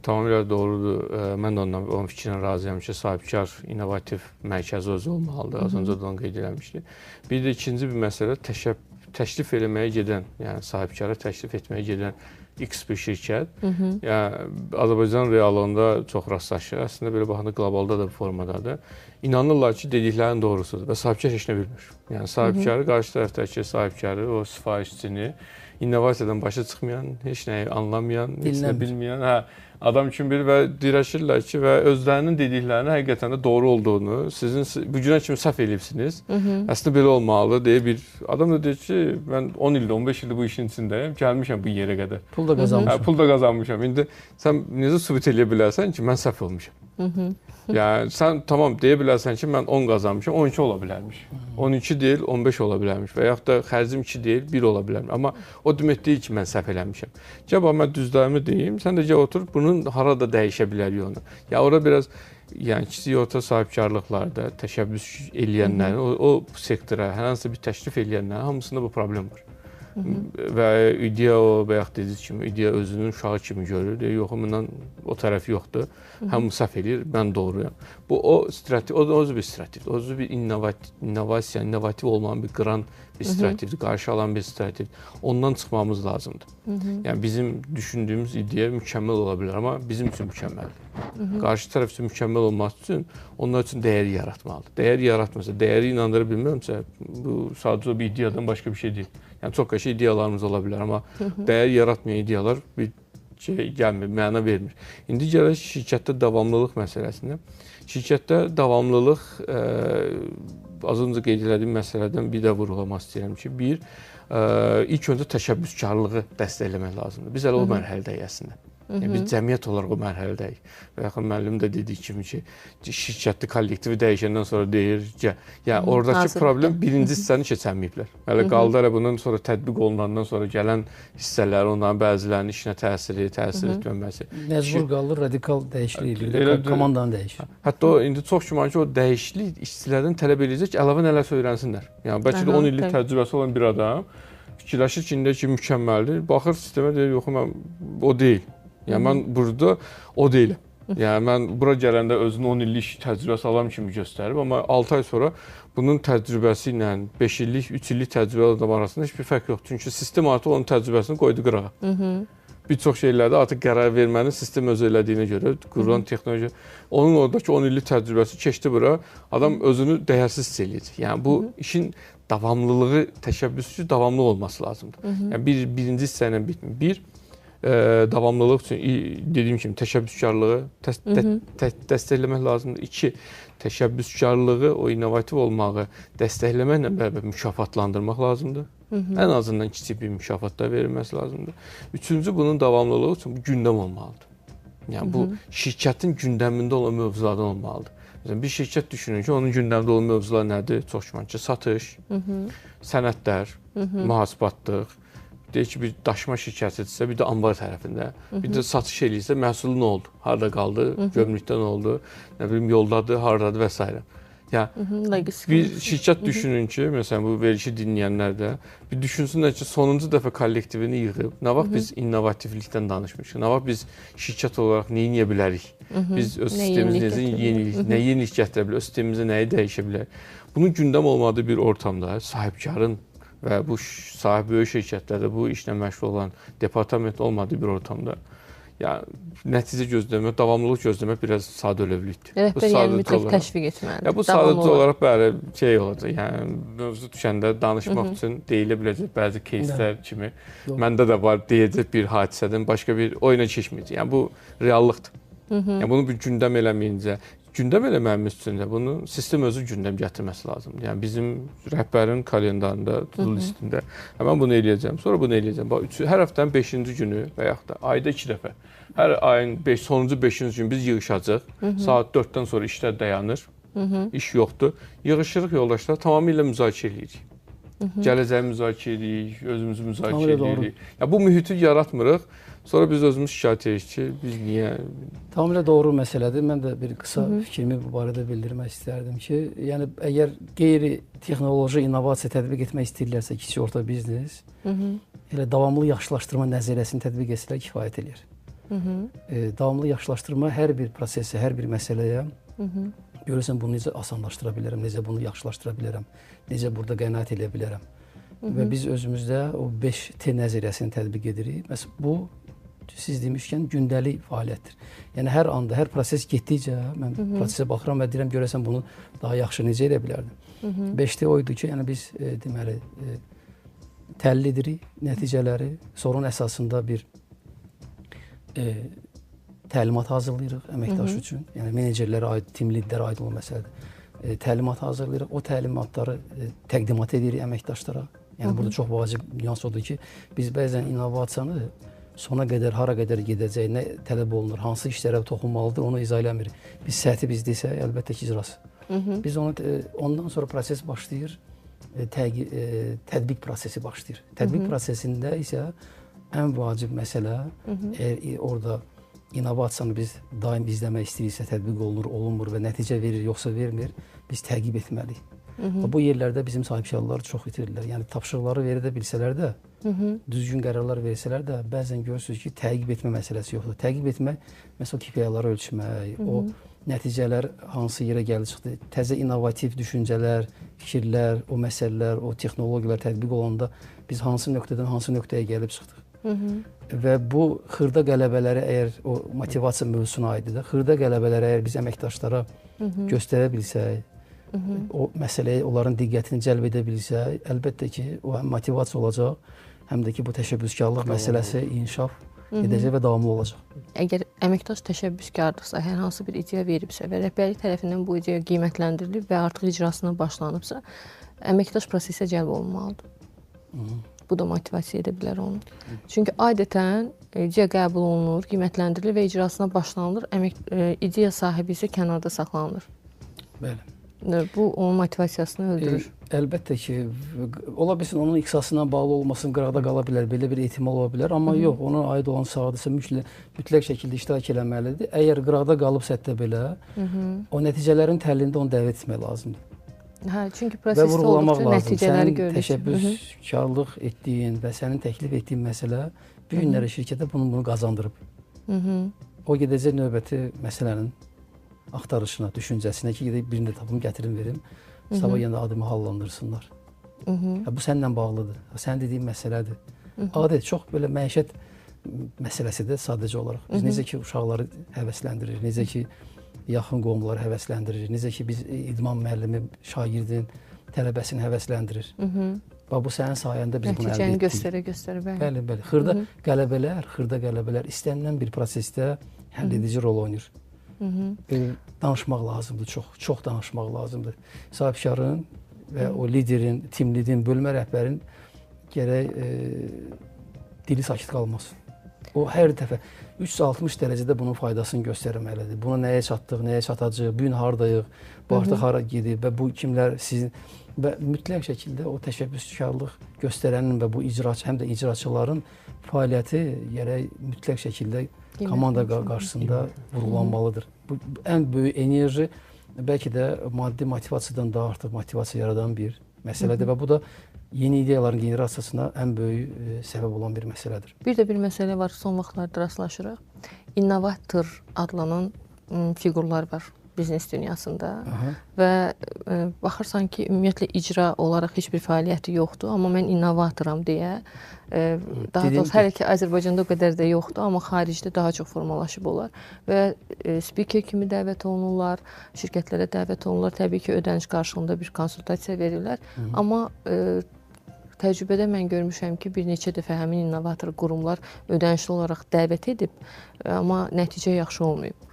tamamilə doğrudur. Mən də onun fikrinə razıyam ki, sahibkar innovativ mərkəzi özü olmalıdır. Az öncə də onu qeyd eləmişdik. Bir də ikinci bir məsələ təklif eləməyə gedən, yəni sahibkara təklif etməyə gedən X bir şirkət, yəni Azərbaycan reallığında çox rastlaşır. Əslində belə baxanda qlobalda da bu formadadır. İnanırlar ki, dediklərinin doğrusudur və sahibkar heç nə bilmir. Yəni sahibkarı, qarşı tərəfdəki sahibkarı, o sifarişçini, innovasiyadan başa çıxmayan, heç nəyi anlamayan, heç nə bilməyən, adam kimi bilir və dirəşirlər ki, və özlərinin dediklərinin həqiqətən də doğru olduğunu, sizin bu günə kimi səhv eləyibsiniz. Əslində belə olmalıdır deyə bir adam da deyir ki, mən 10 ildir, 15 ildir bu işin içindəyəm, gəlmişəm bu yerə qədər. Pul da qazanmışam. Pul da qazanmışam. İndi sən necə sübut eləyə bilərsən ki, mən səhv olmuşam? Yəni sən tamam deyə bilərsən ki, mən 10 qazanmışam, 12 ola bilərmiş. 12 deyil, 15 ola bilərmiş və yaxud da xərcim 2 deyil, 1 ola bilərmiş. Amma o demək deyil ki, mən səhv eləmişəm. Gəl mən düzlərimi deyim, sən də gəl otur, bunun harada dəyişə bilərik onu. Ya ora biraz yəni kiçik orta sahibkarlıqlarda təşəbbüs eləyənlərin, o sektora hər hansı bir təklif eləyənlərin hamısında bu problem var. Və ideya o bayaq dediyiniz kimi, ideya özünün uşağı kimi görür. Deyir, yox, bundan o tərəf yoxdur. Hamı səhv eləyir, mən doğruyam. Bu o strateji, o özü bir strateji, o özü bir innovasiya, innovativ olmanın bir qıran bir strateji, qarşı alan bir strateji. Ondan çıxmamız lazımdır. Yəni bizim düşündüyümüz ideya mükəmməl ola bilər, amma bizim üçün mükəmməldir. Qarşı tərəf üçün mükəmməl olması üçün onlar üçün dəyəri yaratmalıdır. Dəyər yaratmasa, dəyəri inandıra bilmirəmsə, bu sadəcə bir ideyadan başqa bir şey deyil. Yəni çox qəşəng ideyalarımız ola bilər, amma dəyər yaratmayan ideyalar bir şey gəlmir, məna vermir. İndi gələk şirkətdə davamlılıq məsələsinə. Şirkətdə davamlılıq az öncə qeyd etdiyim məsələdən bir də vurğulamaq istəyirəm ki, ilk öncə təşəbbüskarlığı dəstəkləmək lazımdır. Biz hələ o mərhələdəyik əslində. Yəni, biz cəmiyyət olaraq o mərhələdəyik. Və yaxın müəllim də dediyi kimi ki, şirkətli kollektivi dəyişəndən sonra deyir ki, yəni oradakı problem birinci hissəni keçənməyiblər. Hələ qaldı hələ bundan sonra tətbiq olunandan sonra gələn hissələri, onların bəzilərinin işinə təsir etməməsi. Məcbur qalır, radikal dəyişiklik edir, komandanı dəyişir. Hətta indi çox güman ki, o dəyişiklik işçilərdən tələb edəcək ki, əlavə nələrsə öyrənsinlər. Yəni, bəlkə də 10 illik təcrübəsi olan bir adam fikirləşir ki, indi ki, mükəmməldir. Baxır sistemə deyir, yox, mən o deyil. Yəni, mən burada o deyiləm. Yəni, mən bura gələndə özünün 10 illik təcrübəsi alan kimi göstərib, amma 6 ay sonra bunun təcrübəsi ilə 5 illik, 3 illik təcrübəli adam arasında heç bir fərq yoxdur. Çünki sistem artıq onun təcrübəsini qoydu qırağa. Bir çox şeylərdə artıq qərar vermənin sistem özü elədiyinə görə qurulan texnologiya, onun oradakı 10 illik təcrübəsi keçdi bura, adam özünü dəyərsiz hiss eləyəcək. Yəni, bu işin davamlılığı, təşəbbüsü davamlı olması lazımdır. Yəni, birinci hissə ilə bitmir. Davamlılıq üçün dediyim kimi təşəbbüskarlığı dəstəkləmək lazımdır. 2. Təşəbbüskarlığı, o innovativ olmağı dəstəkləməklə bərabər mükafatlandırmaq lazımdır. Ən azından kiçik bir mükafatlar verilməsi lazımdır. 3. Bunun davamlılığı üçün bu gündəm olmalıdır. Yəni bu şirkətin gündəmində olan mövzulardan olmalıdır. Məsələn, bir şirkət düşünün ki, onun gündəmdə olan mövzular nədir? Çox güman ki, satış, sənədlər, mühasibatlıq, deyək ki, bir daşıma şirkətidirsə, bir də anbar tərəfində, bir də satış eləyirsə, məhsulu nə oldu? Harda qaldı? Gömrükdə nə oldu? Nə bilim, yoldadır, hardadır və s. Yəni bir şirkət düşünün ki, məsələn bu verilişi dinləyənlər də bir düşünsünlər ki, sonuncu dəfə kollektivini yığıb, nə vaxt biz innovativlikdən danışmışıq, nə vaxt biz şirkət olaraq nə edə bilərik? Biz öz sistemimizə nə yenilik gətirə bilərik, öz sistemimizə nəyi dəyişə bilərik? Bunun gündəm olmadığı bir ortamda sahibkarın və bu böyük şirkətlərdə bu işlə məşğul olan departament olmadığı bir ortamda nəticə gözləmək, davamlılıq gözləmək biraz sadəlövlükdür. Rəhbər yəni mütləq təşviq etməlidir. Bu sadəcə olaraq bəli şey olacaq. Yəni mövzu düşəndə danışmaq üçün deyilə biləcək bəzi кейslər kimi. Məndə də var deyəcək bir hadisədən başqa bir oyuna keçməyəcək. Yəni bu reallıqdır. Yəni bunu bir gündəm eləməyincə, gündəm eləməyimiz üçün də bunu sistem özü gündəm gətirməsi lazımdır. Yəni bizim rəhbərin kalendarında, to-do listində mən bunu eləyəcəm, sonra bunu eləyəcəm. Bax, hər həftənin 5-ci günü və yaxud da ayda 2 dəfə, hər ayın sonuncu 5-ci günü biz yığışacaq. Saat 4-dən sonra işlər dayanır, iş yoxdur. Yığışırıq yoldaşlar, tamamilə müzakirə edirik. Gələcəyi müzakirə edirik, özümüzü müzakirə edirik. Bu mühiti yaratmırıq. Sonra biz özümüz şikayət edirik ki, biz niyə... Tamamilə doğru məsələdir. Mən də bir qısa fikrimi bu barədə bildirmək istərdim ki, yəni əgər qeyri-texnoloji innovasiya tətbiq etmək istəyirlərsə kiçik orta biznes, elə davamlı yaxşılaşdırma nəzəriyyəsini tətbiq etsələr kifayət edir. Davamlı yaxşılaşdırma hər bir prosesə, hər bir məsələyə görürsən bunu necə asanlaşdıra bilərəm, necə bunu yaxşılaşdıra bilərəm, necə burada qənaət edə bilərəm. Və biz özümüzdə o 5T nəzəriyyəsini tətbiq edirik. Məsələn, bu siz demişkən gündəlik fəaliyyətdir. Yəni hər anda, hər proses getdikcə mən prosesə baxıram və deyirəm görəsən bunu daha yaxşı necə edə bilərdim. 5T o idi ki, yəni biz deməli təhlil edirik nəticələri, sorun əsasında bir təlimat hazırlayırıq əməkdaş üçün. Yəni menecerlərə aid, tim lidlərə aid olan məsələdir. Təlimat hazırlayırıq. O təlimatları təqdimat edirik əməkdaşlara. Yəni burada çox vacib nüans odur ki, biz bəzən innovasiyanı sona qədər, hara qədər gedəcək, nə tələb olunur, hansı işlərə toxunmalıdır, onu izah eləmirik. Biz səhti bizdəsə, əlbəttə ki, icrası. Biz ondan sonra proses başlayır, tətbiq prosesi başlayır. Tətbiq prosesində isə ən vacib məsələ, əgər orada innovasiyanı biz daim izləmək istəyirsə, tətbiq olunur, olunmur və nəticə verir, yoxsa vermir, biz təqib etməliyik. Bu yerlərdə bizim sahibkarlar çox itirirlər. Yəni tapşırıqları verə də bilsələr də, düzgün qərarlar versələr də, bəzən görürsünüz ki, təqib etmə məsələsi yoxdur. Təqib etmək, məsələn, KPI-ları ölçmək, o nəticələr hansı yerə gəldi çıxdı, təzə innovativ düşüncələr, fikirlər, o məsələlər, o texnologiyalar tətbiq olanda biz hansı nöqtədən hansı nöqtəyə gəlib çıxdıq. Və bu xırda qələbələri əgər o motivasiya mövzusuna aiddir, xırda qələbələri əgər biz əməkdaşlara göstərə bilsək, o məsələyə onların diqqətini cəlb edə bilsə, əlbəttə ki, o həm motivasiya olacaq, həm də ki, bu təşəbbüskarlıq məsələsi inkişaf edəcək və davamlı olacaq. Əgər əməkdaş təşəbbüskardırsa, hər hansı bir ideya veribsə və rəhbərlik tərəfindən bu ideya qiymətləndirilib və artıq icrasına başlanıbsa, əməkdaş prosesə cəlb olunmalıdır. Bu da motivasiya edə bilər onu. Çünki adətən ideya qəbul olunur, qiymətlendirilir və icrasına başlanılır, ideya sahibi isə kənarda saxlanılır. Bəli. Bu onun motivasiyasını öldürür. Əlbəttə ki, ola bilsin onun ixtisasına bağlı olmasın, qıraqda qala bilər, belə bir ehtimal ola bilər, amma yox, ona aid olan sahədə mütləq şəkildə iştirak eləməlidir. Əgər qıraqda qalıbsa hətta belə, o nəticələrin təhlilində onu dəvət etmək lazımdır. Hə, çünki prosesdə olduqca nəticələri görürük. Sənin təşəbbüskarlıq etdiyin və sənin təklif etdiyin məsələ bir günləri şirkətə bunu qazandırıb. O gedəcək növbəti məsələnin axtarışına, düşüncəsinə ki, gedək birini tapım, gətirim, verim. Sabah yenə adımı hallandırsınlar. Bu səninlə bağlıdır. Sənin dediyin məsələdir. Adət, çox belə məişət məsələsidir sadəcə olaraq. Biz necə ki, uşaqları həvəsləndirir, necə ki, yaxın qohumları həvəsləndirir, necə ki, biz idman müəllimi, şagirdin, tələbəsini həvəsləndirir. Bu sənin sayəndə biz bunu əldə etdik. Nəticəni göstərə, bəli. Bəli. Xırda qələbələr istənilən bir prosesdə həll edici rol oynayır. Danışmaq lazımdır, çox danışmaq lazımdır. Sahibkarın və o liderin, tim liderin, bölmə rəhbərin gərək dili sakit qalmasın. O hər dəfə 360 dərəcədə bunun faydasını göstərməlidir. Buna nəyə çatdıq, nəyə çatacağıq, bu gün hardayıq, bu artıq hara gedib və bu kimlər sizin və mütləq şəkildə o təşəbbüskarlıq göstərənin və bu icraçı, həm də icraçıların fəaliyyəti gərək mütləq şəkildə komanda qarşısında vurğulanmalıdır. Bu ən böyük enerji, bəlkə də maddi motivasiyadan daha artıq motivasiya yaradan bir məsələdir və bu da yeni ideyaların generasiyasına ən böyük səbəb olan bir məsələdir. Bir də bir məsələ var, son vaxtlarda rastlaşırıq. İnnovator adlanan fiqurlar var biznes dünyasında. Və baxırsan ki, ümumiyyətlə icra olaraq heç bir fəaliyyəti yoxdur, amma mən innovatoram deyə, daha doğrusu hələ ki Azərbaycanda o qədər də yoxdur, amma xaricdə daha çox formalaşıb olar və spiker kimi dəvət olunurlar, şirkətlərə dəvət olunurlar, təbii ki ödəniş qarşılığında bir konsultasiya verirlər, amma təcrübədə mən görmüşəm ki, bir neçə dəfə həmin innovator qurumlar ödənişli olaraq dəvət edib, amma nəticə yaxşı olmayıb.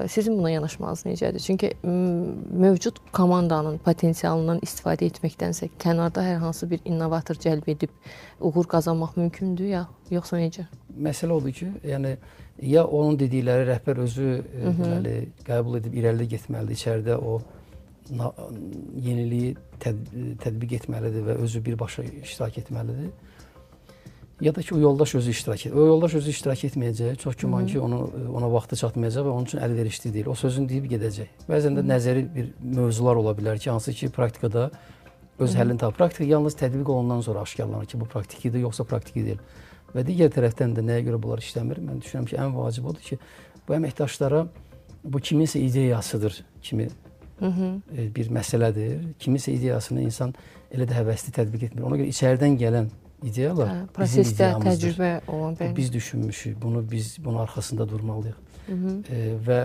Sizin buna yanaşmanız necədir? Çünki mövcud komandanın potensialından istifadə etməkdənsə kənarda hər hansı bir innovator cəlb edib uğur qazanmaq mümkündür ya, yoxsa necə? Məsələ odur ki, yəni ya onun dedikləri rəhbər özü deməli qəbul edib irəli getməlidir, içəridə o yeniliyi tətbiq etməlidir və özü birbaşa iştirak etməlidir. Ya da ki, o yoldaş özü iştirak edir. O yoldaş özü iştirak etməyəcək, çox güman ki, ona vaxtı çatmayacaq və onun üçün əlverişli deyil. O sözünü deyib gedəcək. Bəzən də nəzəri bir mövzular ola bilər ki, hansı ki, praktikada öz həllini tapır. Praktika yalnız tətbiq olundan sonra aşkarlanır ki, bu praktikidir, yoxsa praktiki deyil. Və digər tərəfdən də nəyə görə bunlar işləmir? Mən düşünürəm ki, ən vacib odur ki, bu əməkdaşlara bu kiminsə ideyasıdır kimi bir məsələdir. Kiminsə ideyasını insan elə də həvəsli tətbiq etmir. Ona görə içəridən gələn ideyalar prosesdə təcrübə olan bəli. Biz düşünmüşük, biz bunun arxasında durmalıyıq. Və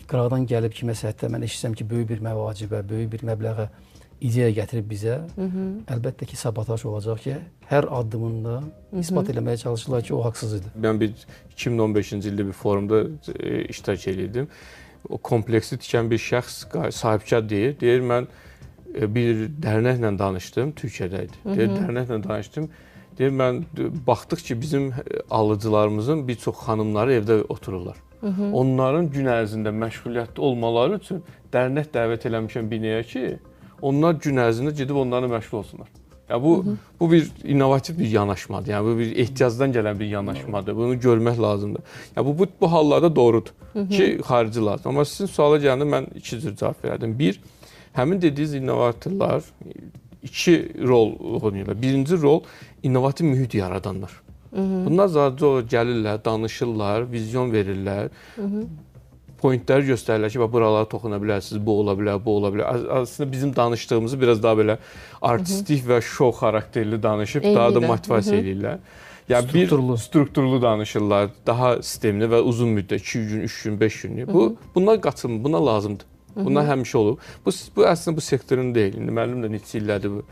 qıraqdan gəlib kiməsə, hətta mən eşitsəm ki, böyük bir məvacibə, böyük bir məbləğə ideya gətirib bizə, əlbəttə ki, sabotaj olacaq ki, hər addımında isbat eləməyə çalışırlar ki, o haqsız idi. Mən 2015-ci ildə bir forumda iştirak edirdim. O kompleksi tikən bir şəxs sahibkar deyir, mən bir dərnəklə danışdım, Türkiyədə idi. Dərnəklə danışdım. Deyir, mən baxdıq ki, bizim alıcılarımızın bir çox xanımları evdə otururlar. Onların gün ərzində məşğuliyyətli olmaları üçün dərnək dəvət eləmişəm binəyə ki, onlar gün ərzində gedib onlarla məşğul olsunlar. Ya bu bir innovativ bir yanaşmadır. Yəni bu bir ehtiyacdan gələn bir yanaşmadır. Bunu görmək lazımdır. Ya bu hallarda doğrudur ki, xarici lazım. Amma sizin suala gələndə mən iki cür cavab verdim. Bir, həmin dediyiniz innovatorlar iki rol oynayırlar. Birinci rol innovativ mühit yaradanlar. Bunlar sadəcə gəlirlər, danışırlar, vizyon verirlər. Pointləri göstərirlər ki, buralara toxuna bilərsiniz, bu ola bilər, bu ola bilər. Aslında bizim danışdığımızı biraz daha belə artistik və şou xarakterli danışıb daha da motivasiya edirlər. Yəni strukturlu danışırlar, daha sistemli və uzun müddət, 2 gün, 3 gün, 5 günlük. Bunlar qaçılmır, buna lazımdır. Bunlar həmişə olub. Bu əslində bu sektorun deyil. İndi müəllim də neçə illərdir bu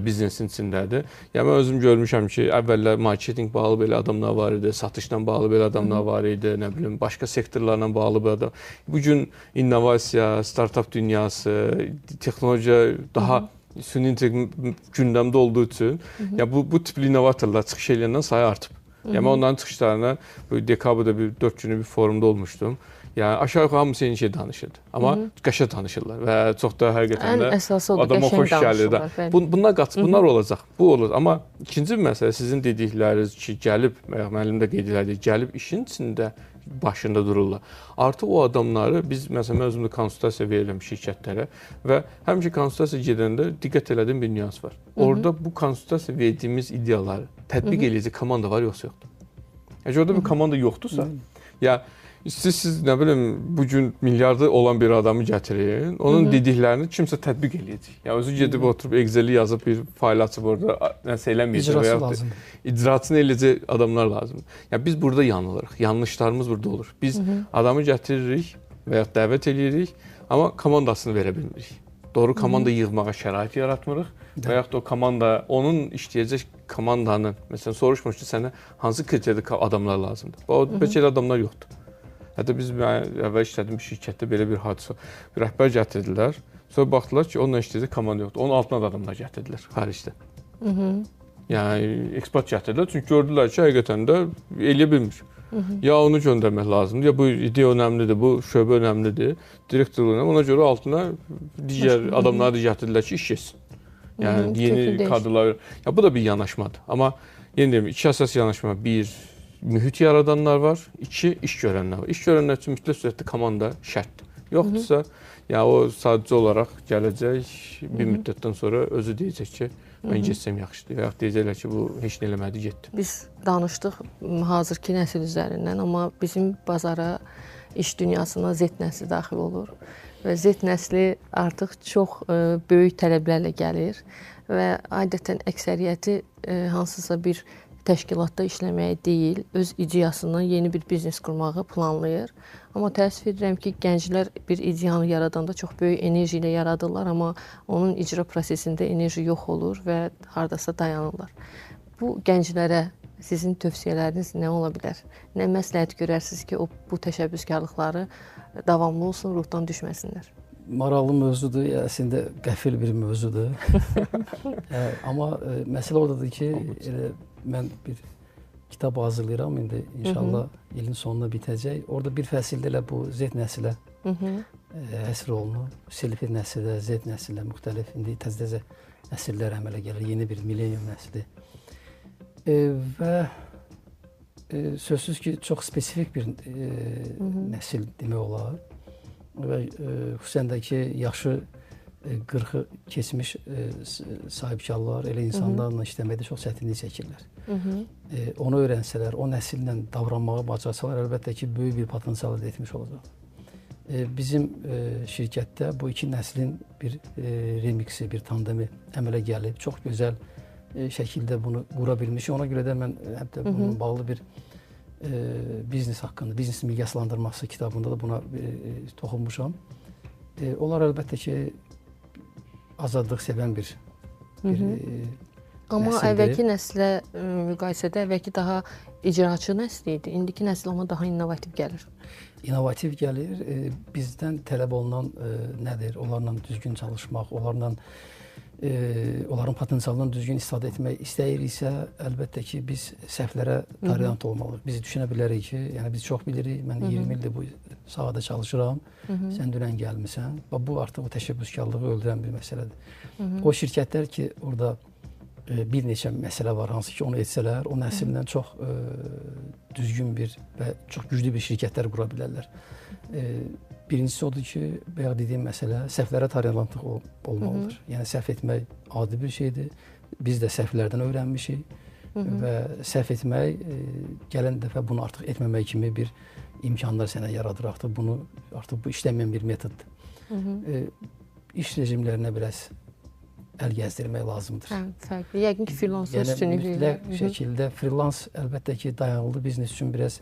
biznesin içindədir. Yəni mən özüm görmüşəm ki, əvvəllər marketinq bağlı belə adamlar var idi, satışla bağlı belə adamlar var idi, nə bilim, başqa sektorlarla bağlı belə adam. Bu gün innovasiya, startap dünyası, texnologiya daha süni gündəmdə olduğu üçün, yəni bu tipli innovatorlar çıxış edəndən sayı artıb. Yəni mən onların çıxışlarına dekabrda 4 günlük bir forumda olmuşdum. Yəni aşağı-yuxarı hamısı eyni şey danışırdı. Amma qəşəng danışırlar və çox da həqiqətən də adama xoş gəlir. Bunlar olacaq. Bu olacaq. Amma ikinci bir məsələ sizin dedikləriniz ki, gəlib, müəllim də qeyd elədi, gəlib işin içində başında dururlar. Artıq o adamları biz məsələn mən özümdə konsultasiya verirəm şirkətlərə və həmişə konsultasiya gedəndə diqqət elədiyim bir nüans var. Orada bu konsultasiya verdiyimiz ideyaları tətbiq edici komanda var yoxsa yoxdur? Əgər orada bir komanda yoxdursa, ya siz nə bilim bu gün milyardı olan bir adamı gətirin, onun dediklərini kimsə tətbiq eləyəcək. Yəni özü gedib oturub Excel-i yazıb bir fayl açıb orada nəsə eləməyəcək və ya icraçını eləyəcək adamlar lazımdır. Yəni biz burada yanılırıq. Yanlışlarımız burada olur. Biz adamı gətiririk və ya dəvət eləyirik, amma komandasını verə bilmirik. Doğru komanda yığmağa şərait yaratmırıq və yaxud da o komanda onun işləyəcək komandanın, məsələn soruşmuş ki, sənə hansı kriterdə adamlar lazımdır? O belə adamlar yoxdur. Hətta biz əvvəl işlədiyim bir şirkətdə belə bir hadisə, bir rəhbər gətirdilər. Sonra baxdılar ki, onunla işləyəcək komanda yoxdur. Onun altına da adamlar gətirdilər xaricdə. Yəni ekspert gətirdilər, çünki gördülər ki, həqiqətən də eləyə bilmir. Ya onu göndərmək lazımdır, ya bu ideya önəmlidir, bu şöbə önəmlidir, direktorluğuna. Ona görə altına digər adamları da gətirdilər ki, iş etsin. Yəni yeni kadrlar. Ya bu da bir yanaşmadır. Amma yenə deyim, iki əsas yanaşma. Bir, mühit yaradanlar var. İki, iş görənlər var. İş görənlər üçün mütləq surətdə komanda şərtdir. Yoxdursa, ya o sadəcə olaraq gələcək, bir müddətdən sonra özü deyəcək ki, mən getsəm yaxşıdır. Və yaxud deyəcəklər ki, bu heç nə eləmədi, getdi. Biz danışdıq hazırki nəsil üzərindən, amma bizim bazara, iş dünyasına Z nəsli daxil olur. Və Z nəsli artıq çox böyük tələblərlə gəlir və adətən əksəriyyəti hansısa bir təşkilatda işləməyi deyil, öz ideyasından yeni bir biznes qurmağı planlayır. Amma təəssüf edirəm ki, gənclər bir ideyanı yaradanda çox böyük enerji ilə yaradırlar, amma onun icra prosesində enerji yox olur və hardasa dayanırlar. Bu gənclərə sizin tövsiyələriniz nə ola bilər? Nə məsləhət görərsiniz ki, bu təşəbbüskarlıqları davamlı olsun, ruhdan düşməsinlər? Maraqlı mövzudur, əslində qəfil bir mövzudur. Amma məsələ oradadır ki, mən bir kitab hazırlayıram, indi inşallah ilin sonuna bitəcək. Orada bir fəsildə elə bu Z nəslə həsr olunur. Silifid nəslə, Z nəslə müxtəlif, indi təzə nəsillər əmələ gəlir, yeni bir millenium nəsli. Və sözsüz ki, çox spesifik bir nəsil demək olar. Və xüsusən də ki, yaşı 40-ı keçmiş sahibkarlar elə insanlarla işləməkdə çox çətinlik çəkirlər. Onu öyrənsələr, o nəsillə davranmağı bacarsalar, əlbəttə ki, böyük bir potensial əldə etmiş olacaq. Bizim şirkətdə bu iki nəslin bir remiksi, bir tandemi əmələ gəlib. Çox gözəl şəkildə bunu qura bilmişik. Ona görə də mən hətta bununla bağlı bir biznes haqqında, biznes miqyaslandırması kitabında da buna toxunmuşam. Onlar əlbəttə ki, azadlıq sevən bir Amma nəsildir. əvvəlki nəslə müqayisədə əvvəlki daha icraçı nəsli idi. İndiki nəsil amma daha innovativ gəlir. İnnovativ gəlir. Bizdən tələb olunan nədir? Onlarla düzgün çalışmaq, onların potensialından düzgün istifadə etmək istəyiriksə, əlbəttə ki, biz səhvlərə tolerant olmalıyıq. Biz düşünə bilərik ki, yəni biz çox bilirik, mən 20 ildir bu sahədə çalışıram, sən dünən gəlmisən. Bu artıq o təşəbbüskarlığı öldürən bir məsələdir. O şirkətlər ki, orada bir neçə məsələ var, hansı ki, onu etsələr, o nəsillə çox düzgün bir və çox güclü bir şirkətlər qura bilərlər. Birincisi odur ki, bayaq dediyim məsələ səhvlərə tolerantlıq olmalıdır. Yəni səhv etmək adi bir şeydir. Biz də səhvlərdən öyrənmişik və səhv etmək gələn dəfə bunu artıq etməmək kimi bir imkanlar sənə yaradır. Artıq bu işlənməyən bir metoddur. İş rejimlərinə biraz əl gəzdirmək lazımdır. Hə, fərqli. Yəqin ki, freelancer üstünlüyü ilə. Mütləq şəkildə freelans əlbəttə ki, dayanıqlı biznes üçün biraz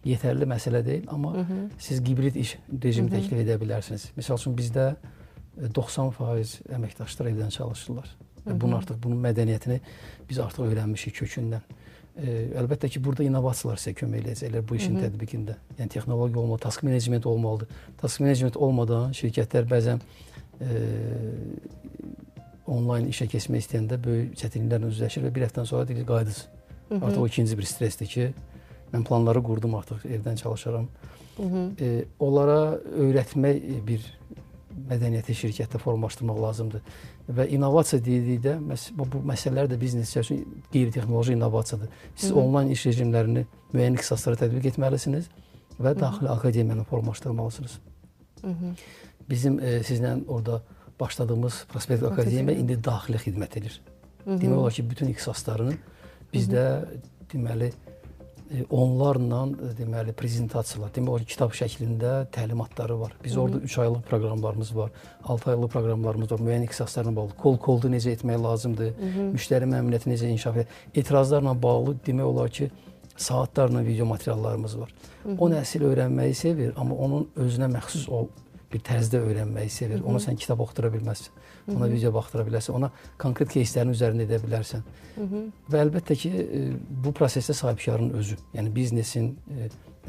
yetərli məsələ deyil, amma siz qibrid iş rejimi təklif edə bilərsiniz. Məsəl üçün bizdə 90% əməkdaşlar evdən çalışırlar. Bunun mədəniyyətini biz artıq öyrənmişik kökündən. Əlbəttə ki, burada innovasiyalar sizə kömək edəcəklər bu işin tətbiqində. Yəni texnologiya olmalı, task management olmalıdır. Task management olmadan şirkətlər bəzən onlayn işə keçmək istəyəndə böyük çətinliklərlə üzləşir və bir həftədən sonra deyir, qayıdız. Artıq o ikinci bir stressdir ki, mən planları qurdum, artıq evdən çalışaram. Onlara öyrətmək bir mədəniyyəti şirkətdə formalaşdırmaq lazımdır. Və innovasiya dedikdə, bu məsələlər də biznes üçün qeyri-texnoloji innovasiyadır. Siz onlayn iş rejimlərini müəyyən ixtisaslara tətbiq etməlisiniz və daxili akademiyanı formalaşdırmalısınız. Bizim sizlə orada başladığımız Prospekt Akademiya indi daxili xidmət edir. Demək olar ki, bütün ixtisaslarını bizdə deməli onlarla deməli prezentasiyalar, demək olar ki, kitab şəklində təlimatları var. Biz orada 3 aylıq proqramlarımız var, 6 aylıq proqramlarımız var, müəyyən ixtisaslarla bağlı. Cold necə etmək lazımdır, müştəri məmnuniyyəti necə inkişaf edir. Etirazlarla bağlı demək olar ki, saatlarla video materiallarımız var. O nəsil öyrənməyi sevir, amma onun özünə məxsus bir tərzdə öyrənməyi sevir. Ona sən kitab oxutura bilməzsən, ona video baxdıra bilərsən, ona konkret keyslərin üzərində edə bilərsən. Və əlbəttə ki, bu prosesdə sahibkarın özü, yəni biznesin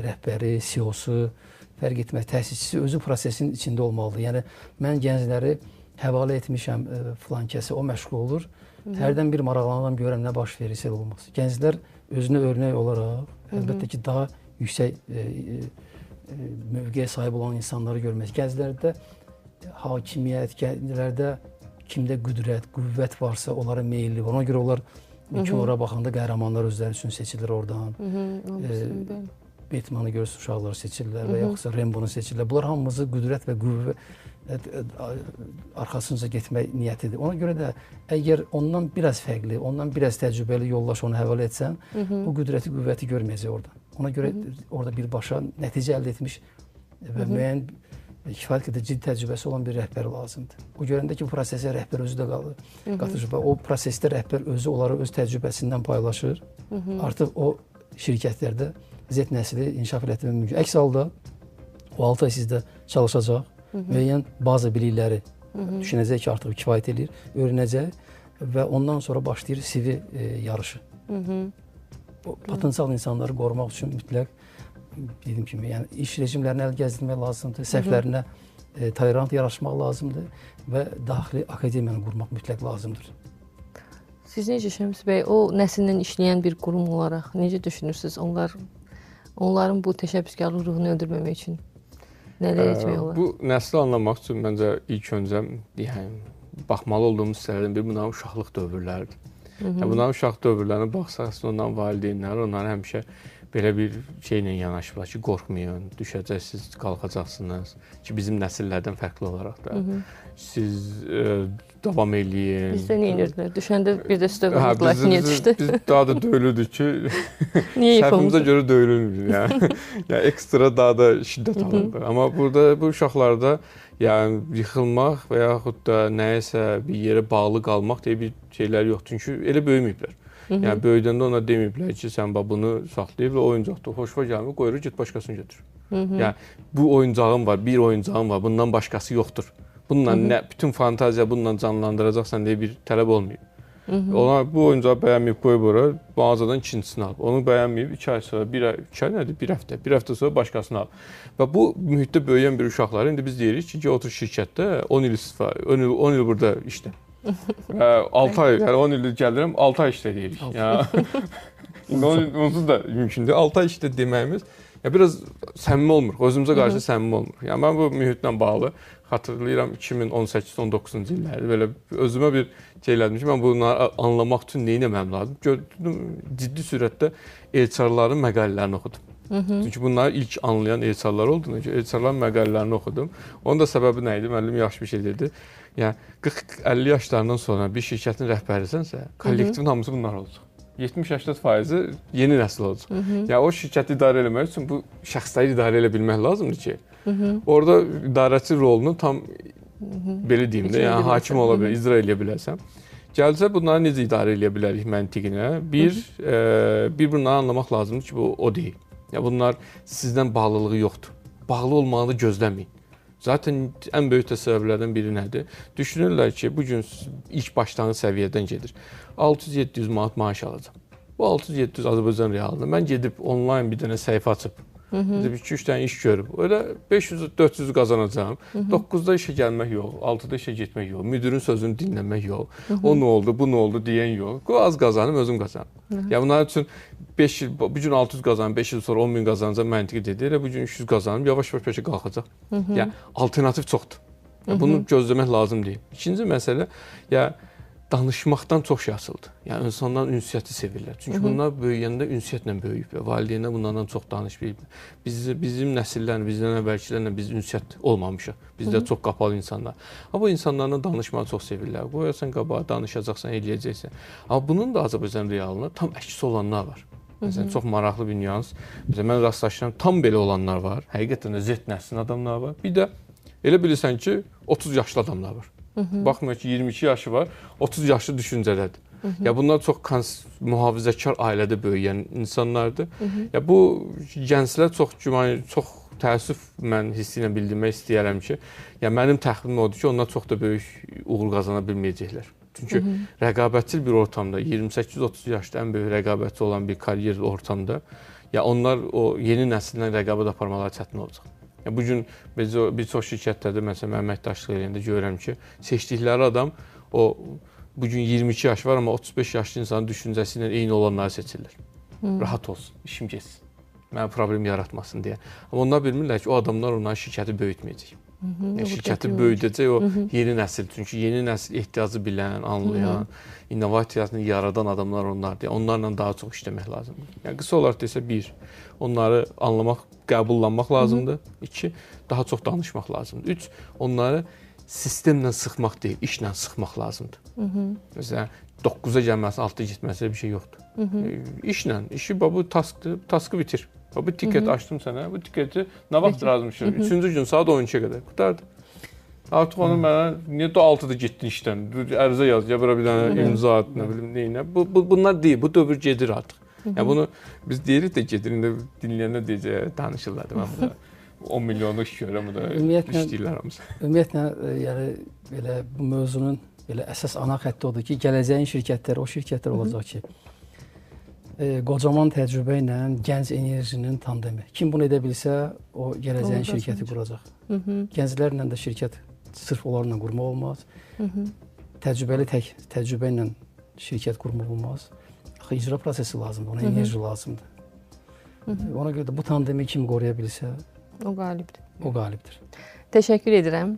rəhbəri, CEO-su, fərq etmək, təsisçisi özü prosesin içində olmalıdır. Yəni, mən gəncləri həvalə etmişəm filan kəsə, o məşğul olur. Hərdən bir maraqlanıram, görəm nə baş verirsə olmaz. Gənclər özünə örnək olaraq, əlbəttə ki, daha yüksək mövqeyə sahib olan insanları görmək. Gənclərdə hakimiyyət, gənclərdə kimdə qüdrət, qüvvət varsa onlara meyilli var. Ona görə onlar kinora baxanda qəhrəmanlar özləri üçün seçilir oradan. Batmanı görürsün, uşaqları seçirlər və yoxsa Rembonu seçirlər. Bunlar hamımızı qüdrət və qüvvət arxasınca getmək niyyətidir. Ona görə də əgər ondan biraz fərqli, ondan biraz təcrübəli yoldaş onu həvalə etsən, o qüdrəti, qüvvəti görməyəcək orada. Ona görə orada birbaşa nəticə əldə etmiş və müəyyən kifayət qədər ciddi təcrübəsi olan bir rəhbər lazımdır. O görəndə ki, bu prosesə rəhbər özü də qatışır. O prosesdə rəhbər özü onları öz təcrübəsindən paylaşır. Artıq o şirkətlərdə Z nəsli inkişaf etdirmək mümkün. Əks halda o 6 ay sizdə çalışacaq, müəyyən baza bilikləri düşünəcək ki, artıq kifayət edir, öyrənəcək və ondan sonra başlayır CV yarışı. O potensial insanları qorumaq üçün mütləq dediyim kimi, yəni iş rejimlərini əl gəzdirmək lazımdır, səhvlərinə tolerant yaraşmaq lazımdır və daxili akademiyanı qurmaq mütləq lazımdır. Siz necə Şəms bəy, o nəsillə işləyən bir qurum olaraq necə düşünürsünüz? Onların bu təşəbbüskarlıq ruhunu öldürməmək üçün nələr etmək olar? Bu nəsli anlamaq üçün məncə ilk öncə baxmalı olduğumuz hissələrdən biri bunların uşaqlıq dövrləridir. Bunların uşaq dövrlərinə baxsaq, onların valideynləri onları həmişə belə bir şeylə yanaşırlar ki, qorxmayın, düşəcəksiniz, qalxacaqsınız ki, bizim nəsillərdən fərqli olaraq da. Siz davam eləyin. Bizdə nə edirdilər? Düşəndə bir də üstə qoyurdular ki, niyə düşdü? Biz daha da döyülürdük ki, səhvimizə görə döyülürmüş. Yəni ekstra daha da şiddət alırdı. Amma burada bu uşaqlarda yəni yıxılmaq və yaxud da nəyəsə bir yerə bağlı qalmaq deyə bir şeylər yoxdur. Çünki elə böyüməyiblər. Yəni böyüdəndə ona deməyiblər ki, sən bunu saxlayıb və oyuncaqdır. Xoşuma gəlmir, qoyur, get başqasını götür. Yəni bu oyuncağın var, bir oyuncağın var, bundan başqası yoxdur. Bununla bütün fantaziya bununla canlandıracaqsan deyə bir tələb olmayıb. Ona bu oyuncağı bəyənməyib qoyub ora, mağazadan ikincisini alıb. Onu bəyənməyib 2 ay sonra, 2 ay nədir? 1 həftə sonra başqasını alıb. Və bu mühitdə böyüyən bir uşaqlar indi biz deyirik ki, otur şirkətdə 10 il burada işlə. 6 ay, yəni 10 ildir gəlirəm, 6 ay işlə deyirik. Yəni onsuz da mümkündür. 6 ay işlə deməyimiz biraz səmimi olmur, özümüzə qarşı səmimi olmur. Yəni mən bu mühitlə bağlı xatırlayıram 2018-19-cu illərdə belə özümə bir şey elədim ki, mən bunları anlamaq üçün nə etməm lazım? Gördüm, ciddi sürətdə HR-ların məqalələrini oxudum. Çünki bunları ilk anlayan HR-lar olduğuna görə HR-ların məqalələrini oxudum. Onun da səbəbi nə idi? Müəllim yaxşı bir şey dedi. Yəni 40-50 yaşlarından sonra bir şirkətin rəhbərisənsə, kollektivin hamısı bunlar olacaq. 70-80% yeni nəsil olacaq. Yəni o şirkəti idarə etmək üçün bu şəxsləri idarə edə bilmək lazımdır ki, orada idarəçi rolunu tam belə deyim də, yəni hakim ola bilər, icra edə bilərsən. Gəlsə bunları necə idarə edə bilərik məntiqinə? Bir bunları anlamaq lazımdır ki, bu o deyil. Yəni bunlar sizdən bağlılığı yoxdur. Bağlı olmağını gözləməyin. Zaten ən böyük səbəblərdən biri nədir? Düşünürlər ki, bu gün ilk başlanğıc səviyyədən gedir. 600-700 manat maaş alacaq. Bu 600-700 Azərbaycan realında. Mən gedib onlayn bir dənə səhifə açıb, 2-3 dənə iş görüb. Elə 500-400 qazanacağam. 9-da işə gəlmək yox, 6-da işə getmək yox, müdirin sözünü dinləmək yox. O nə oldu, bu nə oldu deyən yox. Az qazanım, özüm qazanım. Yəni bunlar üçün 5 il, bu gün 600 qazanım, 5 il sonra 10 min qazanacaq məntiqi dedi. Elə bu gün 300 qazanım, yavaş-yavaş peşə qalxacaq. Yəni alternativ çoxdur. Bunu gözləmək lazım deyil. İkinci məsələ, danışmaqdan çox şey asılıdır. Yəni insanlar ünsiyyəti sevirlər. Çünki bunlar böyüyəndə ünsiyyətlə böyüyüblər. Valideynlər bunlardan çox danışmayıblar. Bizim nəsillərlə, bizdən əvvəlkilərlə biz ünsiyyət olmamışıq. Bizdə çox qapalı insanlar. Amma bu insanlarla danışmağı çox sevirlər. Qoyarsan qabağa, danışacaqsan, eləyəcəksən. Amma bunun da Azərbaycan realında tam əksi olanlar var. Məsələn, çox maraqlı bir nüans. Məsələn, mən rastlaşıram, tam belə olanlar var. Həqiqətən də Z nəslinin adamlar var. Bir də elə bilirsən ki, 30 yaşlı adamlar var. Baxmıyor ki, 22 yaşı var, 30 yaşlı düşüncədədir. Ya bunlar çox mühafizəkar ailədə böyüyən insanlardır. Ya bu gənclər çox təəssüf mən hissi ilə bildirmək istəyərəm ki, ya mənim təxminim odur ki, onlar çox da böyük uğur qazana bilməyəcəklər. Çünki rəqabətçil bir ortamda 28-30 yaşda ən böyük rəqabətçi olan bir karyer ortamda ya onlar o yeni nəsillə rəqabət aparmaları çətin olacaq. Yəni bu gün bir çox şirkətlərdə məsələn əməkdaşlıq edəndə görürəm ki, seçdikləri adam o bu gün 22 yaş var, amma 35 yaşlı insanın düşüncəsi ilə eyni olanları seçirlər. Rahat olsun, işim getsin. Mənə problem yaratmasın deyə. Amma onlar bilmirlər ki, o adamlar onların şirkəti böyütməyəcək. Yəni, şirkəti böyüdəcək o yeni nəsil. Çünki yeni nəsil ehtiyacı bilən, anlayan, innovasiyasını yaradan adamlar onlardır. Onlarla daha çox işləmək lazımdır. Yəni qısa olaraq desə, bir, onları anlamaq, qəbullanmaq lazımdır. İki, daha çox danışmaq lazımdır. Üç, onları sistemlə sıxmaq deyil, işlə sıxmaq lazımdır. Məsələn, 9-a gəlməsi, 6-a getməsi bir şey yoxdur. İşlə, işi bu taskı bitir. Bu tiket açdım sənə, bu tiketi nə vaxt razımışam? 3-cü gün saat 12-yə qədər qutardı. Artıq onu mənə, niyə 6-da getdin işdən? Ərizə yaz, ya bura bir dənə imza at, nə bilim, neyinə. Bunlar deyil, bu dövr gedir artıq. Yəni bunu biz deyirik də gedir, indi dinləyənlər deyəcək, danışırlar da, mən burada 10 milyonluq iş görürəm, bu da işləyirlər hamısı. Ümumiyyətlə, yəni belə bu mövzunun belə əsas ana xətti odur ki, gələcəyin şirkətləri o şirkətlər olacaq ki, qocaman təcrübə ilə gənc enerjinin tandemi. Kim bunu edə bilsə, o gələcəyin şirkəti quracaq. Gənclərlə də şirkət sırf onlarla qurmaq olmaz. Təcrübə ilə şirkət qurmaq olmaz. Axı icra prosesi lazımdır, ona enerji lazımdır. Ona görə də bu tandemi kim qoruya bilsə, o qalibdir. O qalibdir. Təşəkkür edirəm.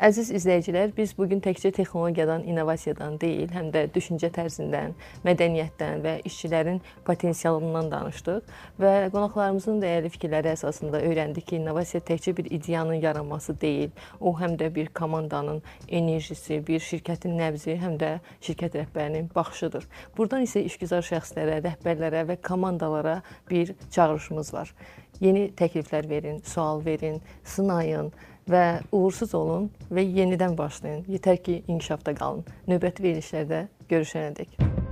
Əziz izləyicilər, biz bugün təkcə texnologiyadan, innovasiyadan deyil, həm də düşüncə tərzindən, mədəniyyətdən və işçilərin potensialından danışdıq və qonaqlarımızın dəyərli fikirləri əsasında öyrəndik ki, innovasiya təkcə bir ideyanın yaranması deyil, o həm də bir komandanın enerjisi, bir şirkətin nəbzi, həm də şirkət rəhbərinin baxışıdır. Buradan isə işgüzar şəxslərə, rəhbərlərə və komandalara bir çağırışımız var. Yeni təkliflər verin, sual verin, sınayın və uğursuz olun və yenidən başlayın. Yetər ki, inkişafda qalın. Növbəti verilişlərdə görüşənədək.